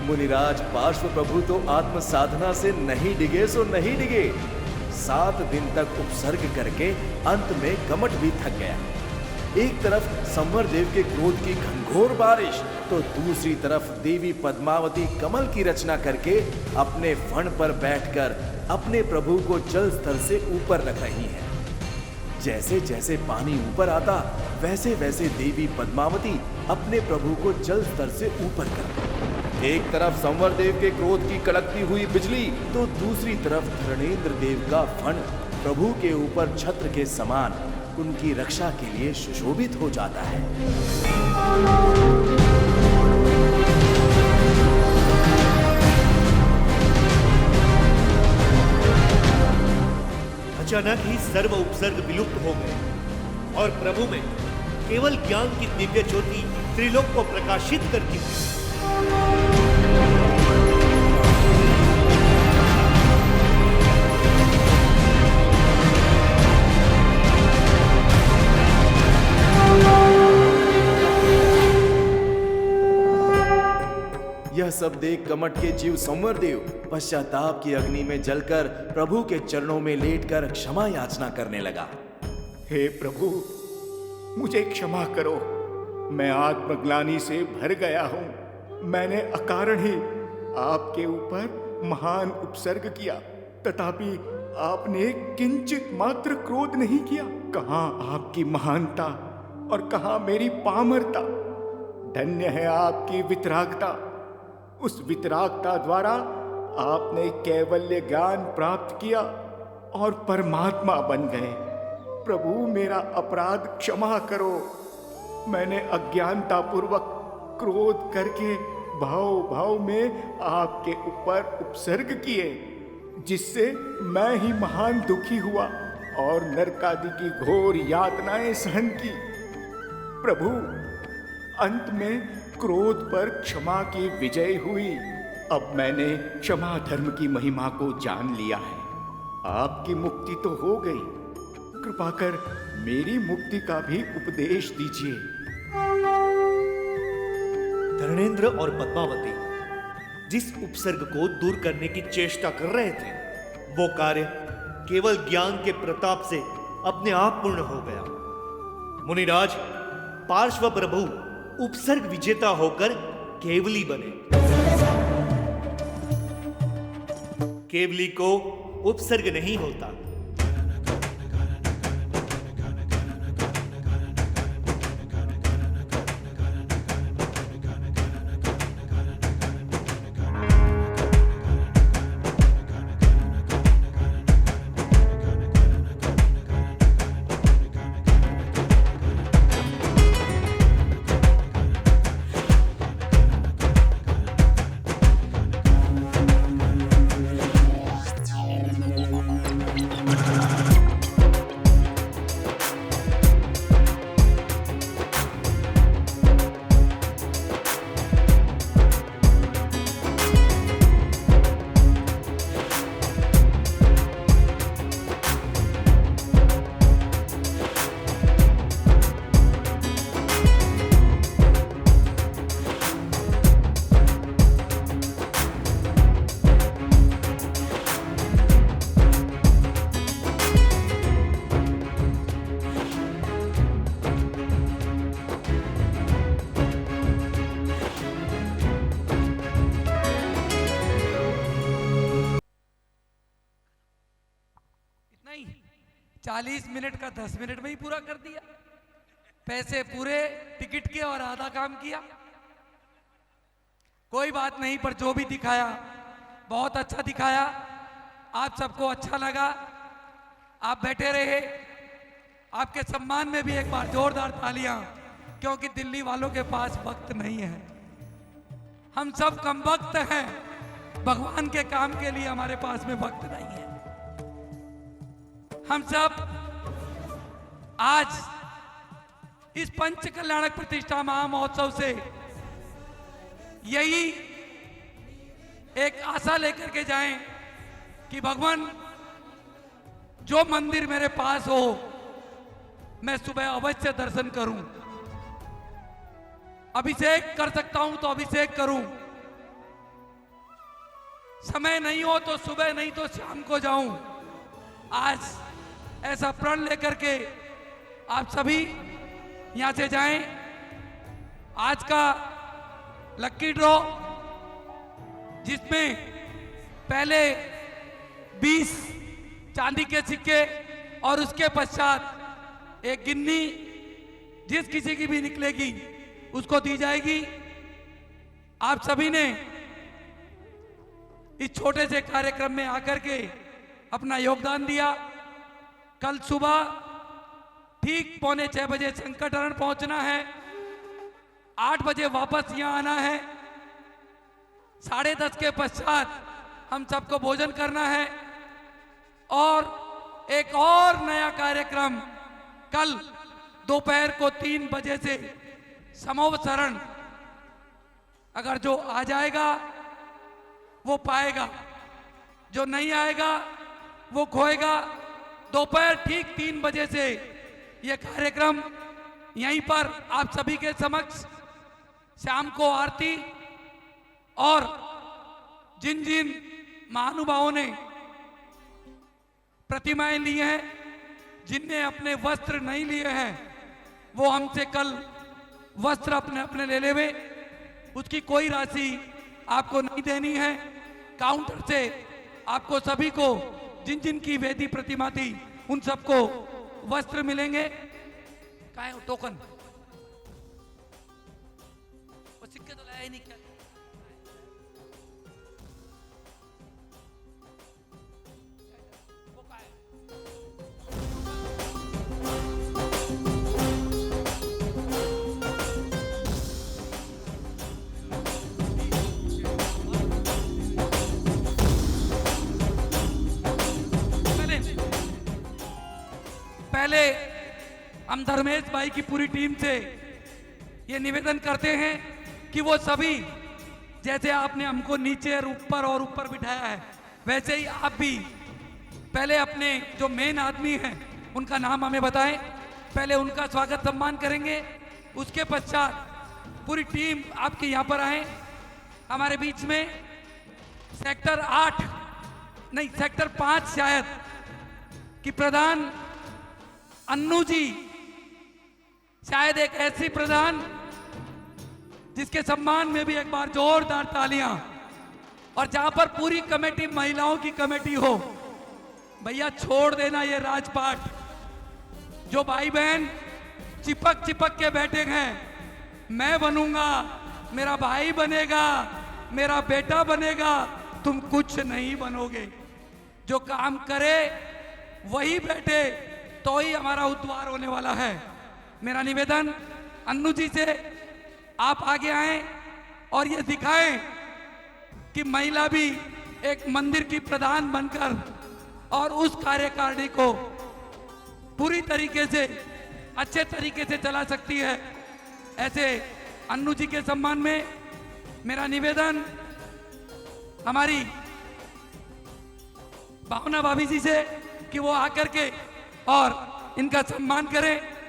मुनिराज पार्श्व प्रभु तो आत्म साधना से नहीं डिगे सो नहीं डिगे। 7 दिन तक उपसर्ग करके अंत में कमट भी थक गया। एक तरफ संवर देव के क्रोध की घनघोर बारिश तो दूसरी तरफ देवी पद्मावती कमल की रचना करके अपने फण पर बैठकर अपने प्रभु को जल स्तर से ऊपर रख रही हैं। जैसे जैसे पानी ऊपर आता वैसे वैसे देवी पद्मावती अपने प्रभु को जल स्तर से ऊपर करती। एक तरफ संवर देव के क्रोध की कड़कती हुई बिजली तो दूसरी तरफ धरणेन्द्र देव का फण प्रभु के ऊपर छत्र के समान उनकी रक्षा के लिए सुशोभित हो जाता है। अचानक ही सर्व उपसर्ग विलुप्त हो गए और प्रभु में केवल ज्ञान की दिव्य ज्योति त्रिलोक को प्रकाशित करती थी। यह सब देख कमट के जीव संवर देव पश्चाताप की अग्नि में जलकर प्रभु के चरणों में लेटकर क्षमा याचना करने लगा। हे प्रभु, मुझे क्षमा करो, मैं आत्मग्लानि से भर गया हूं। मैंने अकारण ही आपके ऊपर महान उपसर्ग किया, तथापि आपने किंचित मात्र क्रोध नहीं किया। कहां आपकी महानता और कहां मेरी पामरता। धन्य है आपकी वितरागता। उस वितरागता द्वारा आपने कैवल्य ज्ञान प्राप्त किया और परमात्मा बन गए। प्रभु, मेरा अपराध क्षमा करो। मैंने अज्ञानता पूर्वक क्रोध करके भाव भाव में आपके ऊपर उपसर्ग किए, जिससे मैं ही महान दुखी हुआ और नरकादि की घोर यातनाएं सहन की। प्रभु, अंत में क्रोध पर क्षमा की विजय हुई। अब मैंने क्षमा धर्म की महिमा को जान लिया है। आपकी मुक्ति तो हो गई, कृपा कर मेरी मुक्ति का भी उपदेश दीजिए। धरणेन्द्र और पद्मावती जिस उपसर्ग को दूर करने की चेष्टा कर रहे थे, वो कार्य केवल ज्ञान के प्रताप से अपने आप पूर्ण हो गया। मुनिराज पार्श्व प्रभु उपसर्ग विजेता होकर केवली बने। केवली को उपसर्ग नहीं होता। नहीं, 40 मिनट का 10 मिनट में ही पूरा कर दिया। पैसे पूरे टिकट के और आधा काम किया। कोई बात नहीं, पर जो भी दिखाया बहुत अच्छा दिखाया। आप सबको अच्छा लगा, आप बैठे रहे। आपके सम्मान में भी एक बार जोरदार तालियां, क्योंकि दिल्ली वालों के पास वक्त नहीं है। हम सब कम वक्त हैं, भगवान के काम के लिए हमारे पास में वक्त नहीं है। हम सब आज इस पंच कल्याणक प्रतिष्ठा महामहोत्सव से यही एक आशा लेकर के जाएं कि भगवान जो मंदिर मेरे पास हो मैं सुबह अवश्य दर्शन करूं। अभिषेक कर सकता हूं तो अभिषेक करूं, समय नहीं हो तो सुबह नहीं तो शाम को जाऊं। आज ऐसा प्रण लेकर के आप सभी यहां से जाएं। आज का लक्की ड्रॉ, जिसमें पहले 20 चांदी के सिक्के और उसके पश्चात एक गिन्नी जिस किसी की भी निकलेगी उसको दी जाएगी। आप सभी ने इस छोटे से कार्यक्रम में आकर के अपना योगदान दिया। कल सुबह ठीक 5:45 बजे संकटहरण पहुंचना है, 8 बजे वापस यहां आना है, 10:30 के पश्चात हम सबको भोजन करना है और एक और नया कार्यक्रम कल दोपहर को 3 बजे से समोवसरण। अगर जो आ जाएगा वो पाएगा, जो नहीं आएगा वो खोएगा। दोपहर ठीक 3 बजे से यह कार्यक्रम यहीं पर आप सभी के समक्ष, शाम को आरती और जिन जिन महानुभावों ने प्रतिमाएं ली हैं, जिनने अपने वस्त्र नहीं लिए हैं, वो हमसे कल वस्त्र अपने अपने ले लेवे। उसकी कोई राशि आपको नहीं देनी है। काउंटर से आपको सभी को जिन जिन की वेदी प्रतिमा थी उन सबको वस्त्र मिलेंगे। कहाँ है वो टोकन? वो सिक्के तो लाया ही नहीं क्या? वो कहाँ है? पहले हम धर्मेश भाई की पूरी टीम से ये निवेदन करते हैं कि वो सभी, जैसे आपने हमको नीचे और ऊपर बिठाया है, वैसे ही आप भी पहले अपने जो मेन आदमी हैं उनका नाम हमें बताएं। पहले उनका स्वागत सम्मान करेंगे, उसके पश्चात पूरी टीम आपके यहाँ पर आए। हमारे बीच में सेक्टर 8 नहीं सेक्टर 5 शायद कि प्रधान अन्नू जी, शायद एक ऐसी प्रधान जिसके सम्मान में भी एक बार जोरदार तालियां। और जहां पर पूरी कमेटी महिलाओं की कमेटी हो, भैया छोड़ देना ये राजपाट। जो भाई बहन चिपक चिपक के बैठे हैं, मैं बनूंगा, मेरा भाई बनेगा, मेरा बेटा बनेगा, तुम कुछ नहीं बनोगे। जो काम करे वही बैठे, तो ही हमारा उद्धार होने वाला है। मेरा निवेदन अन्नू जी से, आप आगे आए और ये दिखाएं कि महिला भी एक मंदिर की प्रधान बनकर और उस कार्यकारिणी को पूरी तरीके से अच्छे तरीके से चला सकती है। ऐसे अन्नू जी के सम्मान में मेरा निवेदन हमारी भावना भाभी जी से कि वो आकर के और इनका सम्मान करें।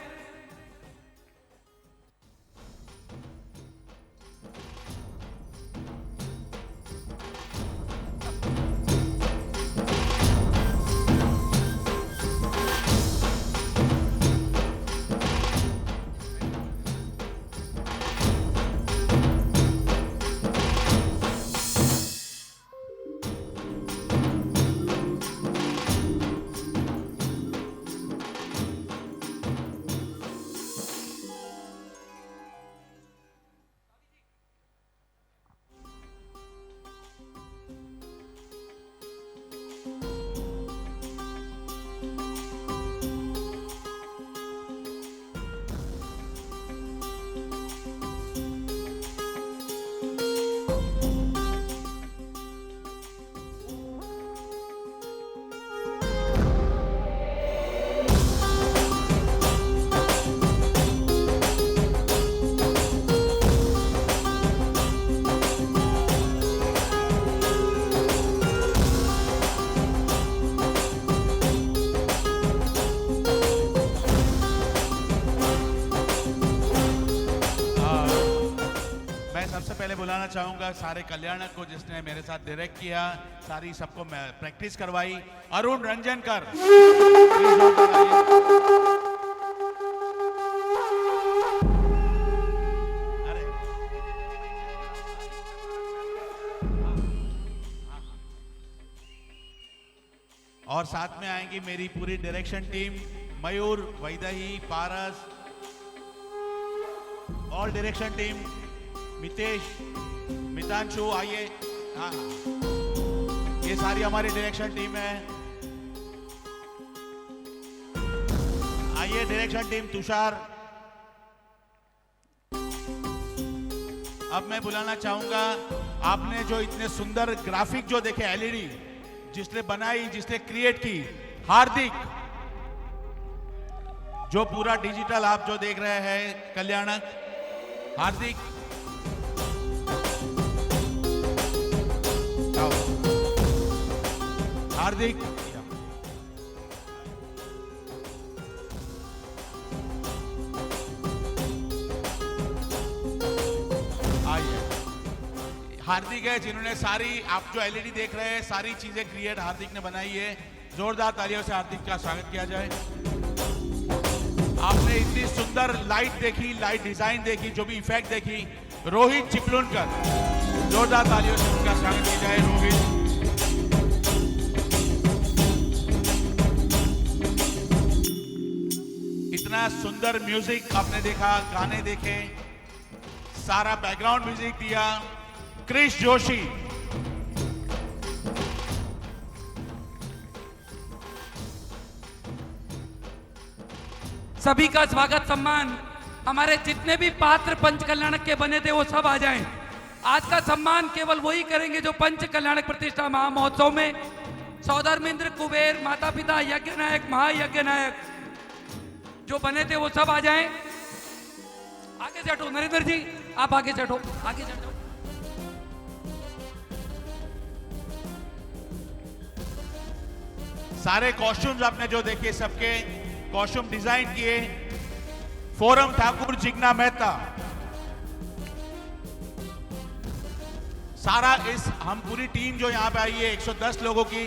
बुलाना चाहूंगा सारे कल्याणक को जिसने मेरे साथ डायरेक्ट किया, सारी सबको मैं प्रैक्टिस करवाई, अरुण रंजनकर। और साथ में आएंगी मेरी पूरी डायरेक्शन टीम, मयूर, वैदही, पारस, ऑल डायरेक्शन टीम, मितेश, मितांशु, आइए। हाँ, ये सारी हमारी डायरेक्शन टीम है। आइए डायरेक्शन टीम, तुषार। अब मैं बुलाना चाहूंगा, आपने जो इतने सुंदर ग्राफिक जो देखे, एलईडी जिसने बनाई, जिसने क्रिएट की, हार्दिक। जो पूरा डिजिटल आप जो देख रहे हैं कल्याणक, हार्दिक। हार्दिक, हार्दिक है जिन्होंने सारी, आप जो एलईडी देख रहे हैं, सारी चीजें क्रिएट हार्दिक ने बनाई है। जोरदार तालियों से हार्दिक का स्वागत किया जाए। आपने इतनी सुंदर लाइट देखी, लाइट डिजाइन देखी, जो भी इफेक्ट देखी, रोहित चिपलुनकर, जोरदार तालियों से उनका स्वागत किया जाए। रोहित, इतना सुंदर म्यूजिक आपने देखा, गाने देखे, सारा बैकग्राउंड म्यूजिक दिया क्रिश जोशी। सभी का स्वागत सम्मान। हमारे जितने भी पात्र पंच कल्याणक के बने थे वो सब आ जाएं। आज का सम्मान केवल वही करेंगे जो पंच कल्याणक प्रतिष्ठा महामहोत्सव में सौधर्मेंद्र, कुबेर, माता पिता, यज्ञ नायक, महायज्ञ नायक जो बने थे वो सब आ जाएं। आगे से हटो नरेंद्र जी, आप आगे से हटो, आगे से हटो। सारे कॉस्ट्यूम्स आपने जो देखे, सबके कॉस्ट्यूम डिजाइन किए फोरम ठाकुर, जिग्ना मेहता। सारा इस हम पूरी टीम जो यहाँ पे आई है 110 लोगों की,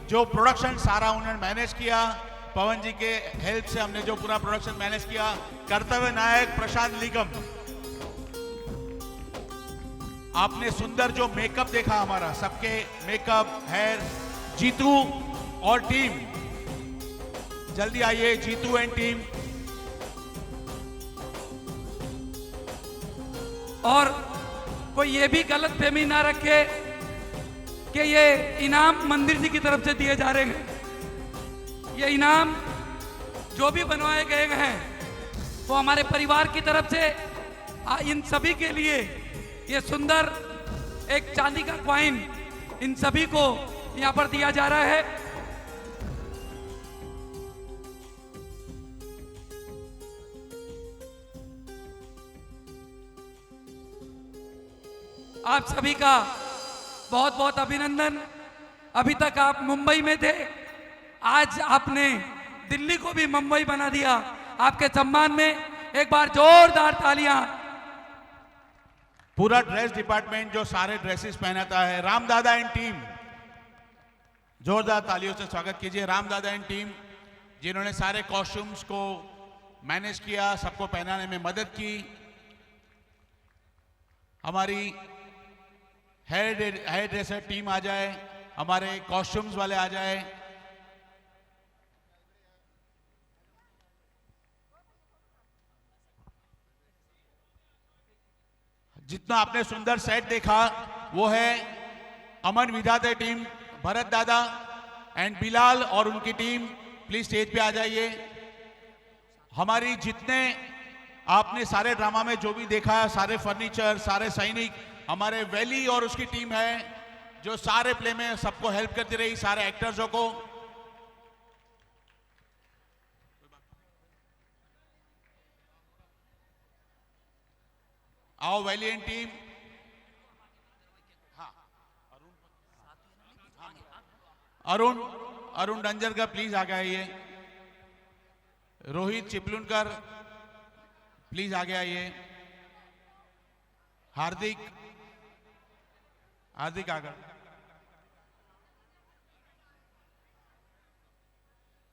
जो प्रोडक्शन सारा उन्होंने मैनेज किया। पवन जी के हेल्प से हमने जो पूरा प्रोडक्शन मैनेज किया। कर्तव्य नायक प्रशांत निगम। आपने सुंदर जो मेकअप देखा हमारा, सबके मेकअप, हेयर, जीतू और टीम, जल्दी आइए जीतू एंड टीम। और कोई ये भी गलत फहमी ना रखे कि ये इनाम मंदिर जी की तरफ से दिए जा रहे हैं। ये इनाम जो भी बनवाए गए हैं वो हमारे परिवार की तरफ से इन सभी के लिए ये सुंदर एक चांदी का कॉइन इन सभी को यहाँ पर दिया जा रहा है। आप सभी का बहुत बहुत अभिनंदन। अभी तक आप मुंबई में थे, आज आपने दिल्ली को भी मुंबई बना दिया। आपके सम्मान में एक बार जोरदार तालियां। पूरा ड्रेस डिपार्टमेंट जो सारे ड्रेसेस पहनाता है, रामदादा एंड टीम, जोरदार तालियों से स्वागत कीजिए। रामदादा एंड टीम जिन्होंने सारे कॉस्ट्यूम्स को मैनेज किया, सबको पहनाने में मदद की। हमारी हेयर ड्रेसर टीम आ जाए, हमारे कॉस्ट्यूम्स वाले आ जाए। जितना आपने सुंदर सेट देखा वो है अमन विधाते टीम, भरत दादा एंड बिलाल और उनकी टीम, प्लीज स्टेज पे आ जाइए। हमारी जितने आपने सारे ड्रामा में जो भी देखा, सारे फर्नीचर, सारे सैनिक, हमारे वैली और उसकी टीम है जो सारे प्ले में सबको हेल्प करती रही, सारे एक्टर्सों को। आओ वैलियंट टीम। अरुण रंजन का प्लीज आगे आइए। रोहित चिपलुनकर प्लीज आगे आइए। हार्दिक हार्दिक आगर,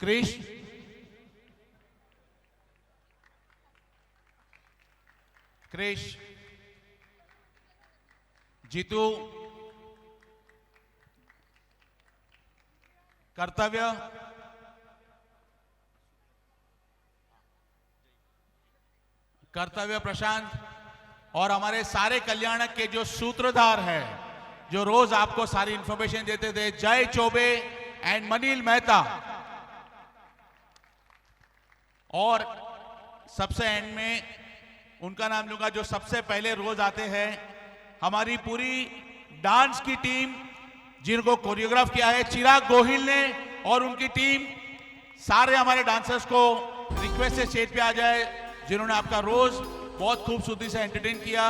क्रिश, क्रिश, जीतू, कर्तव्य, कर्तव्य प्रशांत, और हमारे सारे कल्याणक के जो सूत्रधार हैं, जो रोज आपको सारी इंफॉर्मेशन देते थे, जय चौबे एंड मनील मेहता, और सबसे एंड में उनका नाम लूंगा जो सबसे पहले रोज आते हैं, हमारी पूरी डांस की टीम जिनको कोरियोग्राफ किया है चिराग गोहिल ने और उनकी टीम। सारे हमारे डांसर्स को रिक्वेस्ट है स्टेज पे आ जाए, जिन्होंने आपका रोज बहुत खूबसूरती से एंटरटेन किया,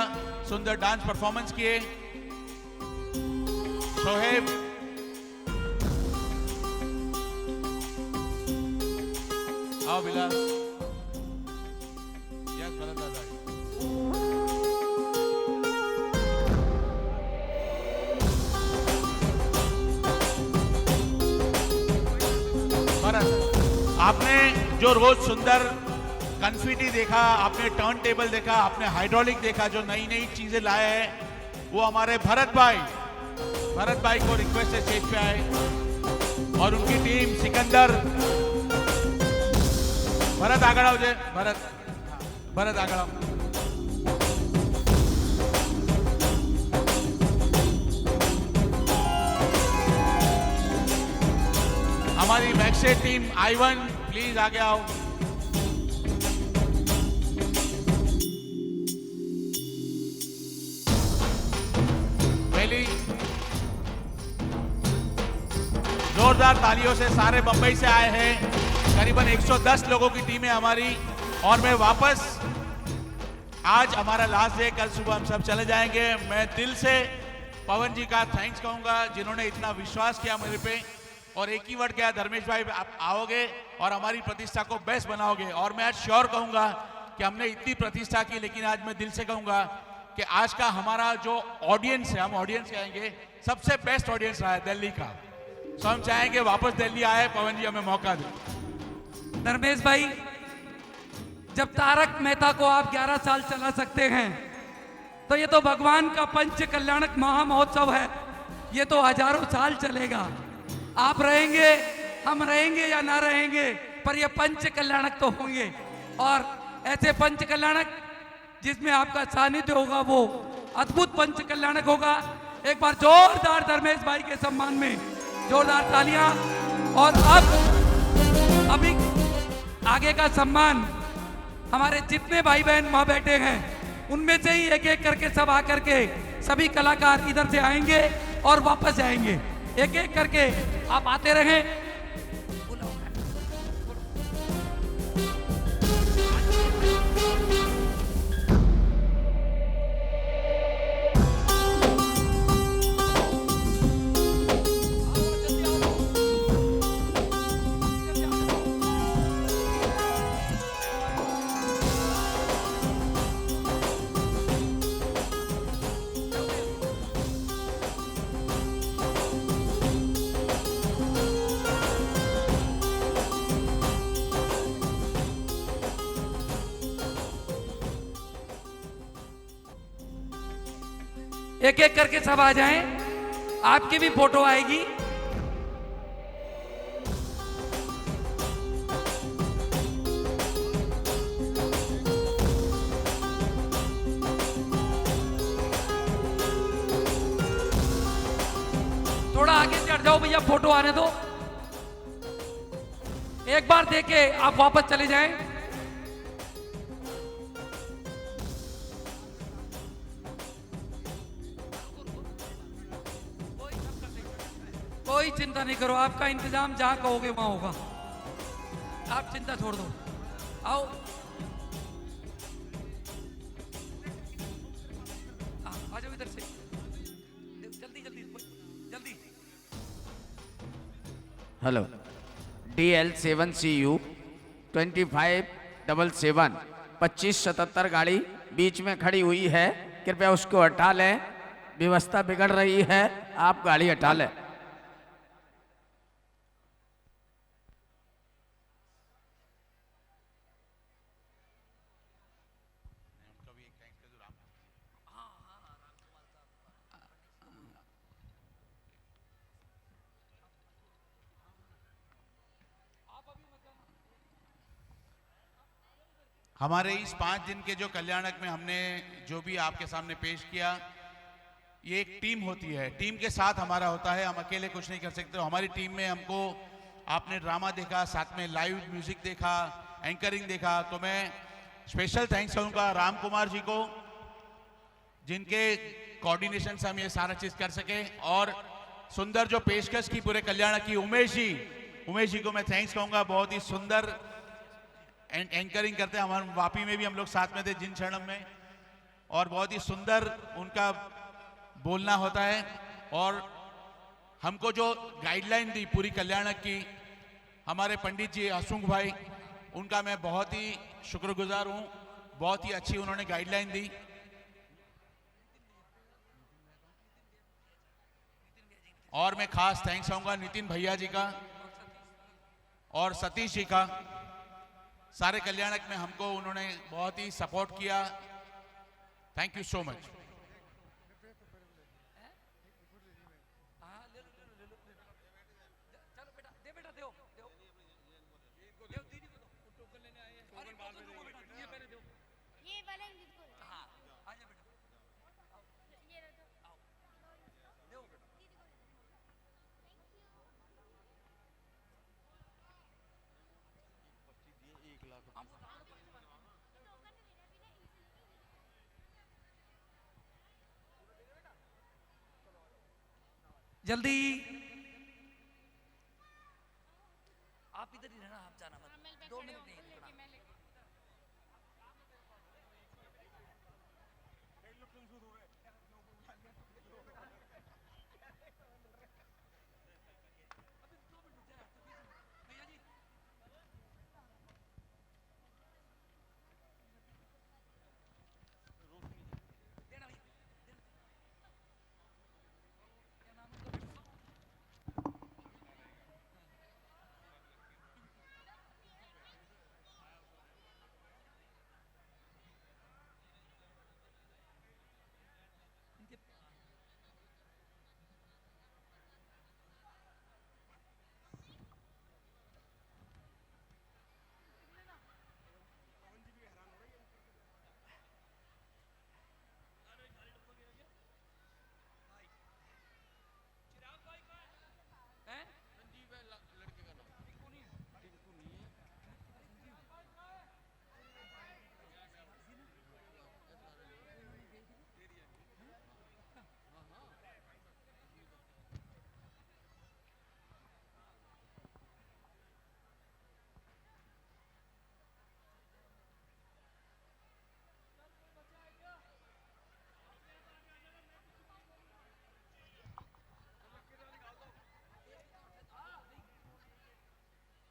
सुंदर डांस परफॉर्मेंस किए। शोहेब, आओ बिलाल, यस भरत दादा, भरत, आपने जो रोज सुंदर कन्फिटी देखा, आपने टर्न टेबल देखा, आपने हाइड्रोलिक देखा, जो नई नई चीजें लाए हैं, वो हमारे भरत भाई को रिक्वेस्ट है स्टेज पे आए, और उनकी टीम सिकंदर, भरत आगे आओ जे, भरत आगे आओ। हमारी बैकस्टेज टीम I1 प्लीज आगे आओ। जोरदार तालियों से सारे बंबई से आए हैं, करीबन 110 लोगों की टीम है हमारी, और मैं वापस, आज हमारा लास्ट डे, कल सुबह हम सब चले जाएंगे। मैं दिल से पवन जी का थैंक्स कहूंगा जिन्होंने इतना विश्वास किया मेरे पे, और एक ही वर्ड किया, धर्मेश भाई आप आओगे और हमारी प्रतिष्ठा को बेस्ट बनाओगे। और मैं आज श्योर कहूंगा कि हमने इतनी प्रतिष्ठा की, लेकिन आज मैं दिल से कहूंगा कि आज का हमारा जो ऑडियंस है, हम ऑडियंस कहेंगे, सबसे बेस्ट ऑडियंस रहा है दिल्ली का। तो हम चाहेंगे वापस दिल्ली आए, पवन जी हमें मौका दे। धर्मेश भाई, जब तारक मेहता को आप 11 साल चला सकते हैं, तो ये तो भगवान का पंच कल्याणक महामहोत्सव है, ये तो हजारों साल चलेगा। आप रहेंगे, हम रहेंगे या ना रहेंगे, पर ये पंच कल्याणक तो होंगे, और ऐसे पंच कल्याणक जिसमें आपका सानिध्य होगा वो अद्भुत पंच कल्याणक होगा। एक बार जोरदार धर्मेश भाई के सम्मान में जोरदार तालियां। और अब अभी आगे का सम्मान हमारे जितने भाई बहन वहां बैठे हैं, उनमें से ही एक एक करके सब आकर के सभी कलाकार इधर से आएंगे और वापस जाएंगे। एक एक करके आप आते रहें। एक एक करके सब आ जाएं, आपकी भी फोटो आएगी। थोड़ा आगे से हट जाओ भैया, फोटो आने दो। एक बार देके आप वापस चले जाएं। कोई चिंता नहीं करो, आपका इंतजाम जहां कहोगे वहां होगा, आप चिंता छोड़ दो। आओ आ जाओ इधर से, जल्दी जल्दी जल्दी। हेलो, DL7CU 2577 2577 गाड़ी बीच में खड़ी हुई है, कृपया उसको हटा लें। व्यवस्था बिगड़ रही है, आप गाड़ी हटा लें। हमारे इस 5 दिन के जो कल्याणक में हमने जो भी आपके सामने पेश किया, ये एक टीम होती है, टीम के साथ हमारा होता है, हम अकेले कुछ नहीं कर सकते। तो हमारी टीम में हमको आपने ड्रामा देखा, साथ में लाइव म्यूजिक देखा, एंकरिंग देखा, तो मैं स्पेशल थैंक्स करूंगा राम कुमार जी को, जिनके कोऑर्डिनेशन से हम ये सारा चीज कर सके, और सुंदर जो पेशकश की पूरे कल्याणक की उमेश जी को मैं थैंक्स कहूंगा। बहुत ही सुंदर एंकरिंग करते हैं, हमारे वापी में भी हम लोग साथ में थे जिन क्षणम में, और बहुत ही सुंदर उनका बोलना होता है। और हमको जो गाइडलाइन दी पूरी कल्याणक की हमारे पंडित जी असुंग भाई, उनका मैं बहुत ही शुक्रगुजार हूं, बहुत ही अच्छी उन्होंने गाइडलाइन दी। और मैं खास थैंक्स कहूंगा नितिन भैया जी का और सतीश जी का, सारे कल्याणक में हमको उन्होंने बहुत ही सपोर्ट किया। Thank you so much. जल्दी आप इधर ही रहना, आप जाना मत, 2 मिनट नहीं रुकना।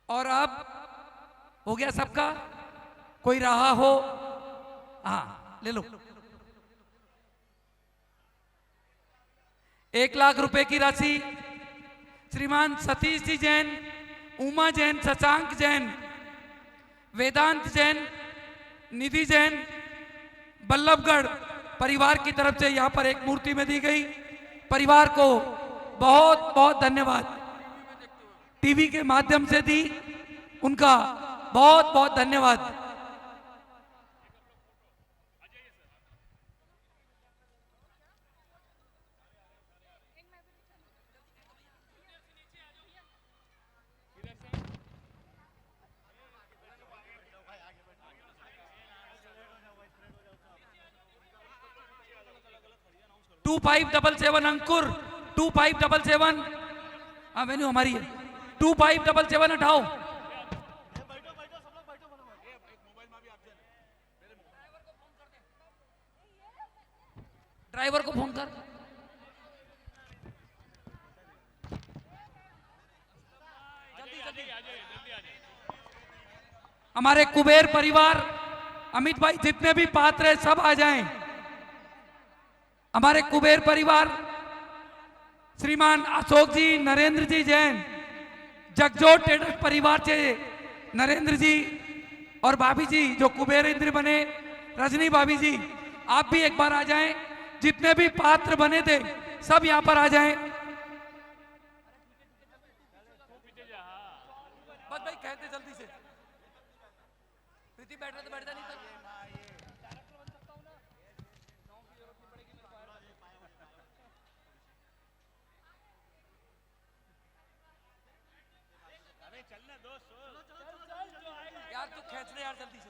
और अब हो गया सबका, कोई रहा हो, हाँ ले लो। 1 लाख रुपए की राशि श्रीमान सतीश जी जैन, उमा जैन, शशांक जैन, वेदांत जैन, निधि जैन, बल्लभगढ़ परिवार की तरफ से यहाँ पर एक मूर्ति में दी गई। परिवार को बहुत बहुत धन्यवाद। टीवी के माध्यम से दी, उनका बहुत बहुत धन्यवाद। टू 2577 अंकुर, 2577, हाँ वेन्यू हमारी है, 2577 हटाओ। ड्राइवर को फोन कर। हमारे कुबेर परिवार, अमित भाई, जितने भी पात्र हैं सब आ जाएं। हमारे कुबेर परिवार श्रीमान अशोक जी, नरेंद्र जी जैन, जगजोत ट्रेडर्स परिवार से नरेंद्र जी और भाभी जी जो कुबेर इंद्र बने, रजनी भाभी जी, आप भी एक बार आ जाएं। जितने भी पात्र बने थे सब यहां पर आ जाएं। बस भाई कहते जल्दी से, प्रीति बैठ रहे तो बैठ जा, नहीं तो यार तू खींच ले यार जल्दी से।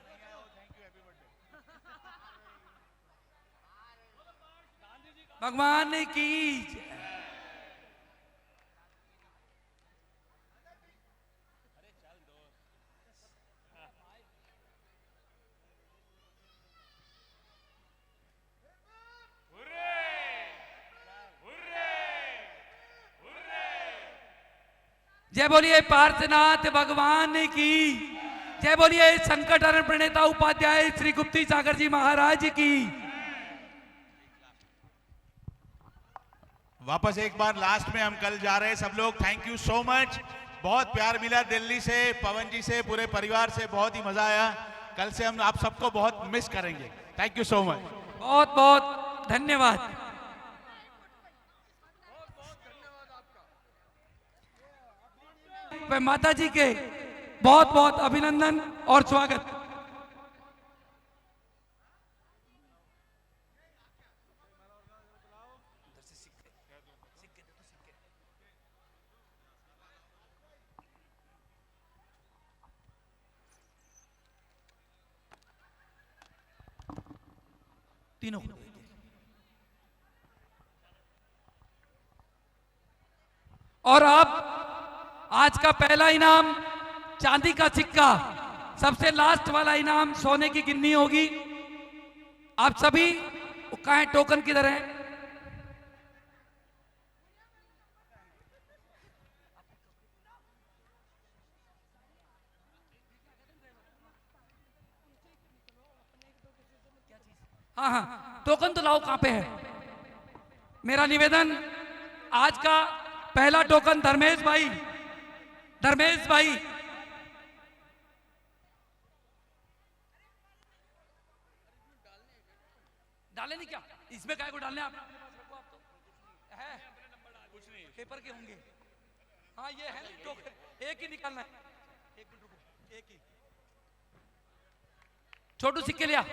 भगवान की जय। जय बोलिए पार्थनाथ भगवान की जय, बोलिए संकट हरण प्रणेता उपाध्याय श्री गुप्ती सागर जी महाराज की। वापस एक बार लास्ट में हम कल जा रहे हैं सब लोग। थैंक यू सो मच, बहुत प्यार मिला दिल्ली से, पवन जी से, पूरे परिवार से, बहुत ही मजा आया। कल से हम आप सबको बहुत मिस करेंगे। थैंक यू सो मच, बहुत बहुत धन्यवाद। माता जी के बहुत बहुत अभिनंदन और स्वागत। तीनों और अब आज का पहला इनाम चांदी का सिक्का, सबसे लास्ट वाला इनाम सोने की गिन्नी होगी। आप सभी कहाँ टोकन किधर है? हाँ हाँ, टोकन तो लाओ, कहां पे है? मेरा निवेदन, आज का पहला टोकन धर्मेश भाई, धर्मेश भाई डाले नहीं क्या? इसमें काय को डालने आप तो है पेपर के होंगे। हाँ ये है टोकन, एक ही निकालना है। एक मिनट रुको, एक ही छोटू सिक्के लिया,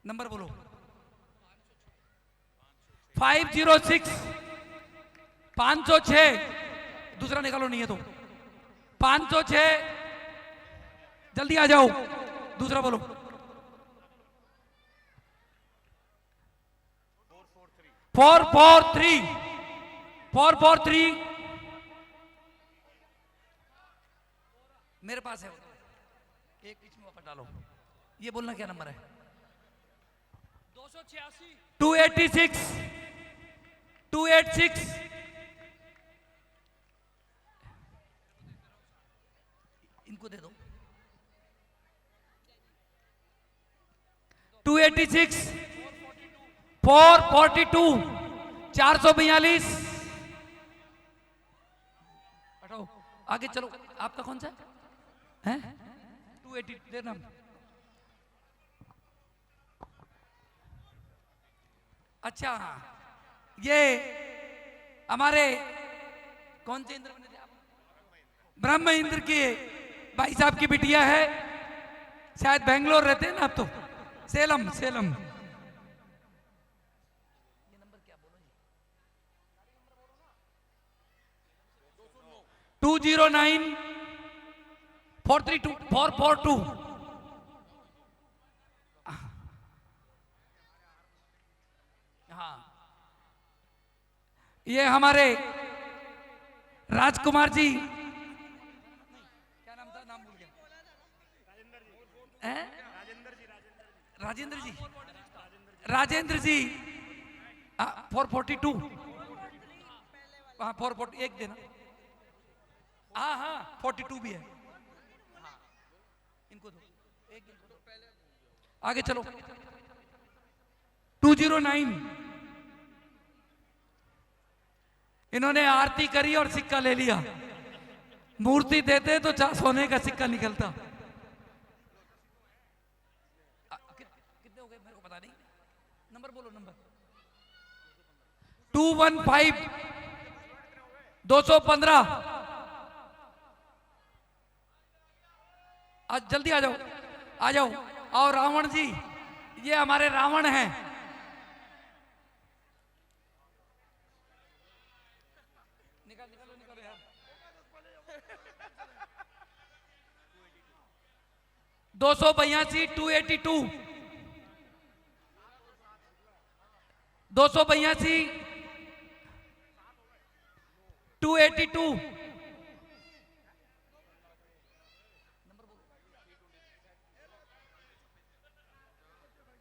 नंबर बोलो। 506 506, दूसरा निकालो, नहीं है तो 506, जल्दी आ जाओ, दूसरा बोलो। 443 443 मेरे पास है, एक बीच में वापस डालो। ये बोलना क्या नंबर है? 286 286 286 इनको दे दो। 286 442 442 हटाओ, आगे चलो। आपका कौन सा है? 280 देना। अच्छा, ये हमारे कौन से इंद्र बने थे आप? ब्रह्म इंद्र के भाई साहब की बिटिया है, शायद बेंगलोर रहते हैं ना आप तो, सेलम सेलम। ये नंबर क्या बोलो जी? 209 432 442। हाँ, ये हमारे राजकुमार जी, क्या नाम था? नाम भूल गया। राजेंद्र जी, राजेंद्र जी 442। हाँ 440, एक देना। हाँ हाँ 42 भी है। हाँ, इनको दो, एक इनको दो। आगे चलो। 209। इन्होंने आरती करी और सिक्का ले लिया। मूर्ति देते तो सोने का सिक्का निकलता। कितने हो गए मेरे को पता नहीं, नंबर बोलो नंबर। 215 215। आज जल्दी आ जाओ, आ जाओ। और रावण जी, ये हमारे रावण हैं। निकालो यार। 282 282 282 282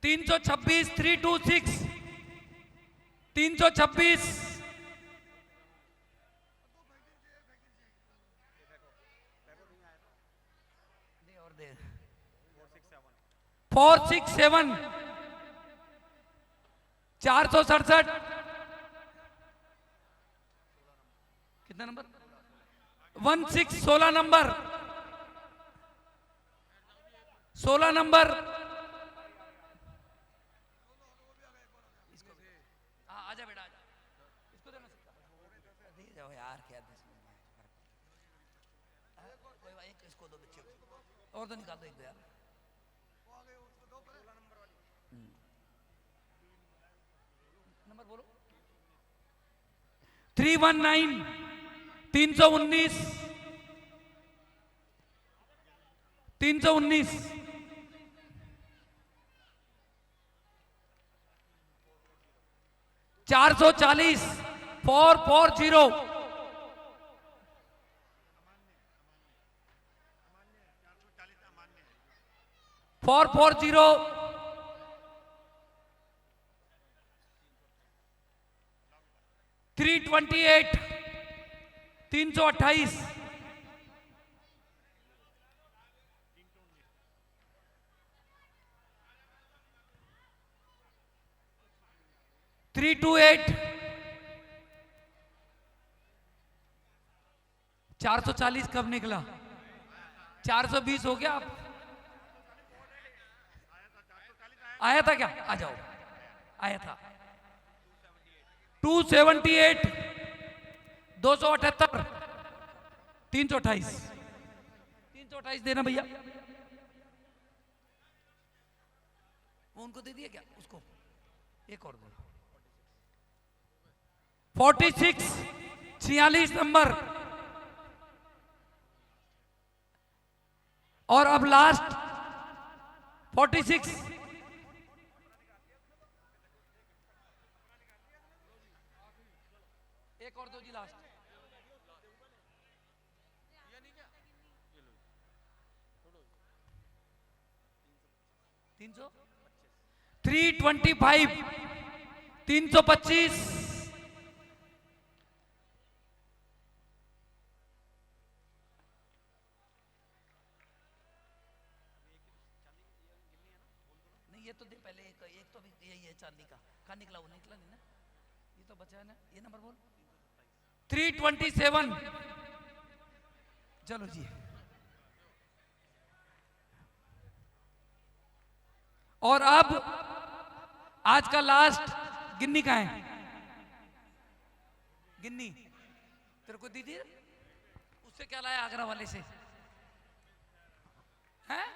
326 326 326 467 467। कितना नंबर? 16 number 16 number. आजा बेटा आजा, इसको देना सिक्का। दे जाओ यार, क्या कोई एक इसको दो बच्चे और तो निकाल दो एक दो यार। नंबर बोलो। 319 319 319 440 440 440 328 328 328 440 कब निकला? 420 हो गया। आप आया था क्या? आ जाओ, आया था। 278 278 328 328 देना भैया। वो उनको दे दिया क्या? उसको एक और दो। 46 46 नंबर। और अब लास्ट 46 एक और दो जी लास्ट। 300 325 325 नहीं, ये तो दे पहले। एक तो अभी यही है चांदी का। कहाँ निकला? वो निकला नहीं ना, ये तो बचा है ना। ये नंबर बोल। 327। चलो जी। और अब आज का लास्ट गिन्नी का है। गिन्नी तेरे को दीदी उससे क्या लाया आगरा वाले से? हैं?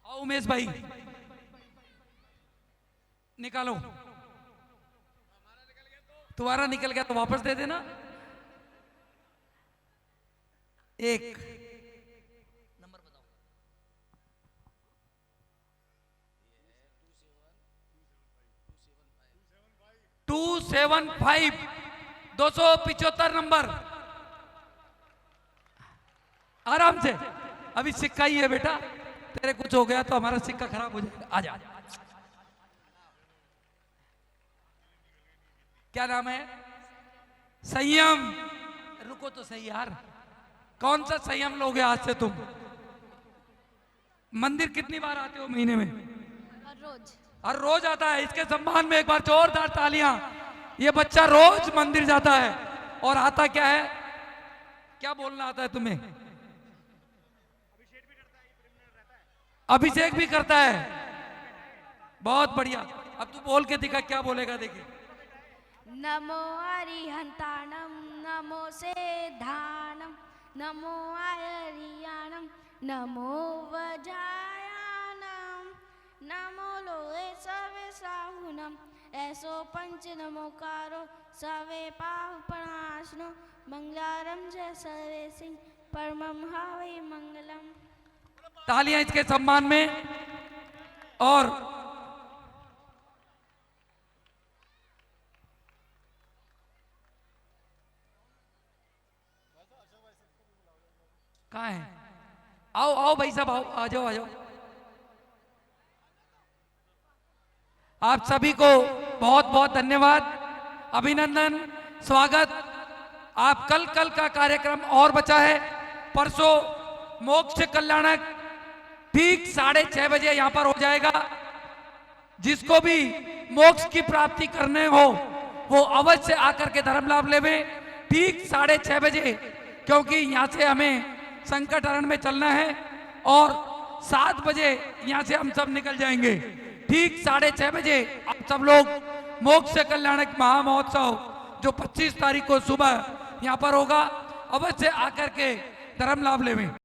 उमेश भाई निकालो। तुम्हारा निकल गया तो वापस दे देना। एक नंबर बताओ। 275 275 नंबर। आराम से, अभी सिक्का ही है बेटा। तेरे कुछ हो गया तो हमारा सिक्का खराब हो जाएगा। आ जा। क्या नाम है? संयम। रुको तो सही यार, कौन सा संयम लोगे आज से तुम? मंदिर कितनी बार आते हो महीने में? हर रोज आता है। इसके सम्मान में एक बार जोरदार तालियां। ये बच्चा रोज मंदिर जाता है और आता क्या है? क्या बोलना आता है तुम्हें? अभिषेक भी करता है। बहुत बढ़िया। अब तू बोल के दिखा, क्या बोलेगा देखिए। नमो अरिहंताणम नमो सेधानम नमो आयरियाणम नमो वजायानम नमो लोहे सवे साहुनम ऐसो पंच नमोकारो सवे पाव प्रणाशनो मंगलारम जय सर्वे सिंह परमम हावे मंगलम। तालियां इसके सम्मान में। और कहाँ है? आओ आओ भाई साहब, आओ, आ जाओ आ जाओ। आप सभी को बहुत बहुत धन्यवाद, अभिनंदन, स्वागत। आप कल का कार्यक्रम और बचा है। परसों मोक्ष कल्याणक ठीक 6:30 बजे यहां पर हो जाएगा। जिसको भी मोक्ष की प्राप्ति करने हो वो अवश्य आकर के धर्म लाभ लेवे ठीक 6:30 बजे, क्योंकि यहां से हमें संकट हरण में चलना है और 7 बजे यहां से हम सब निकल जाएंगे। ठीक 6:30 बजे आप सब लोग मोक्ष कल्याणक महामहोत्सव जो 25 तारीख को सुबह यहां पर होगा, अवश्य आकर के धर्म लाभ लेवें।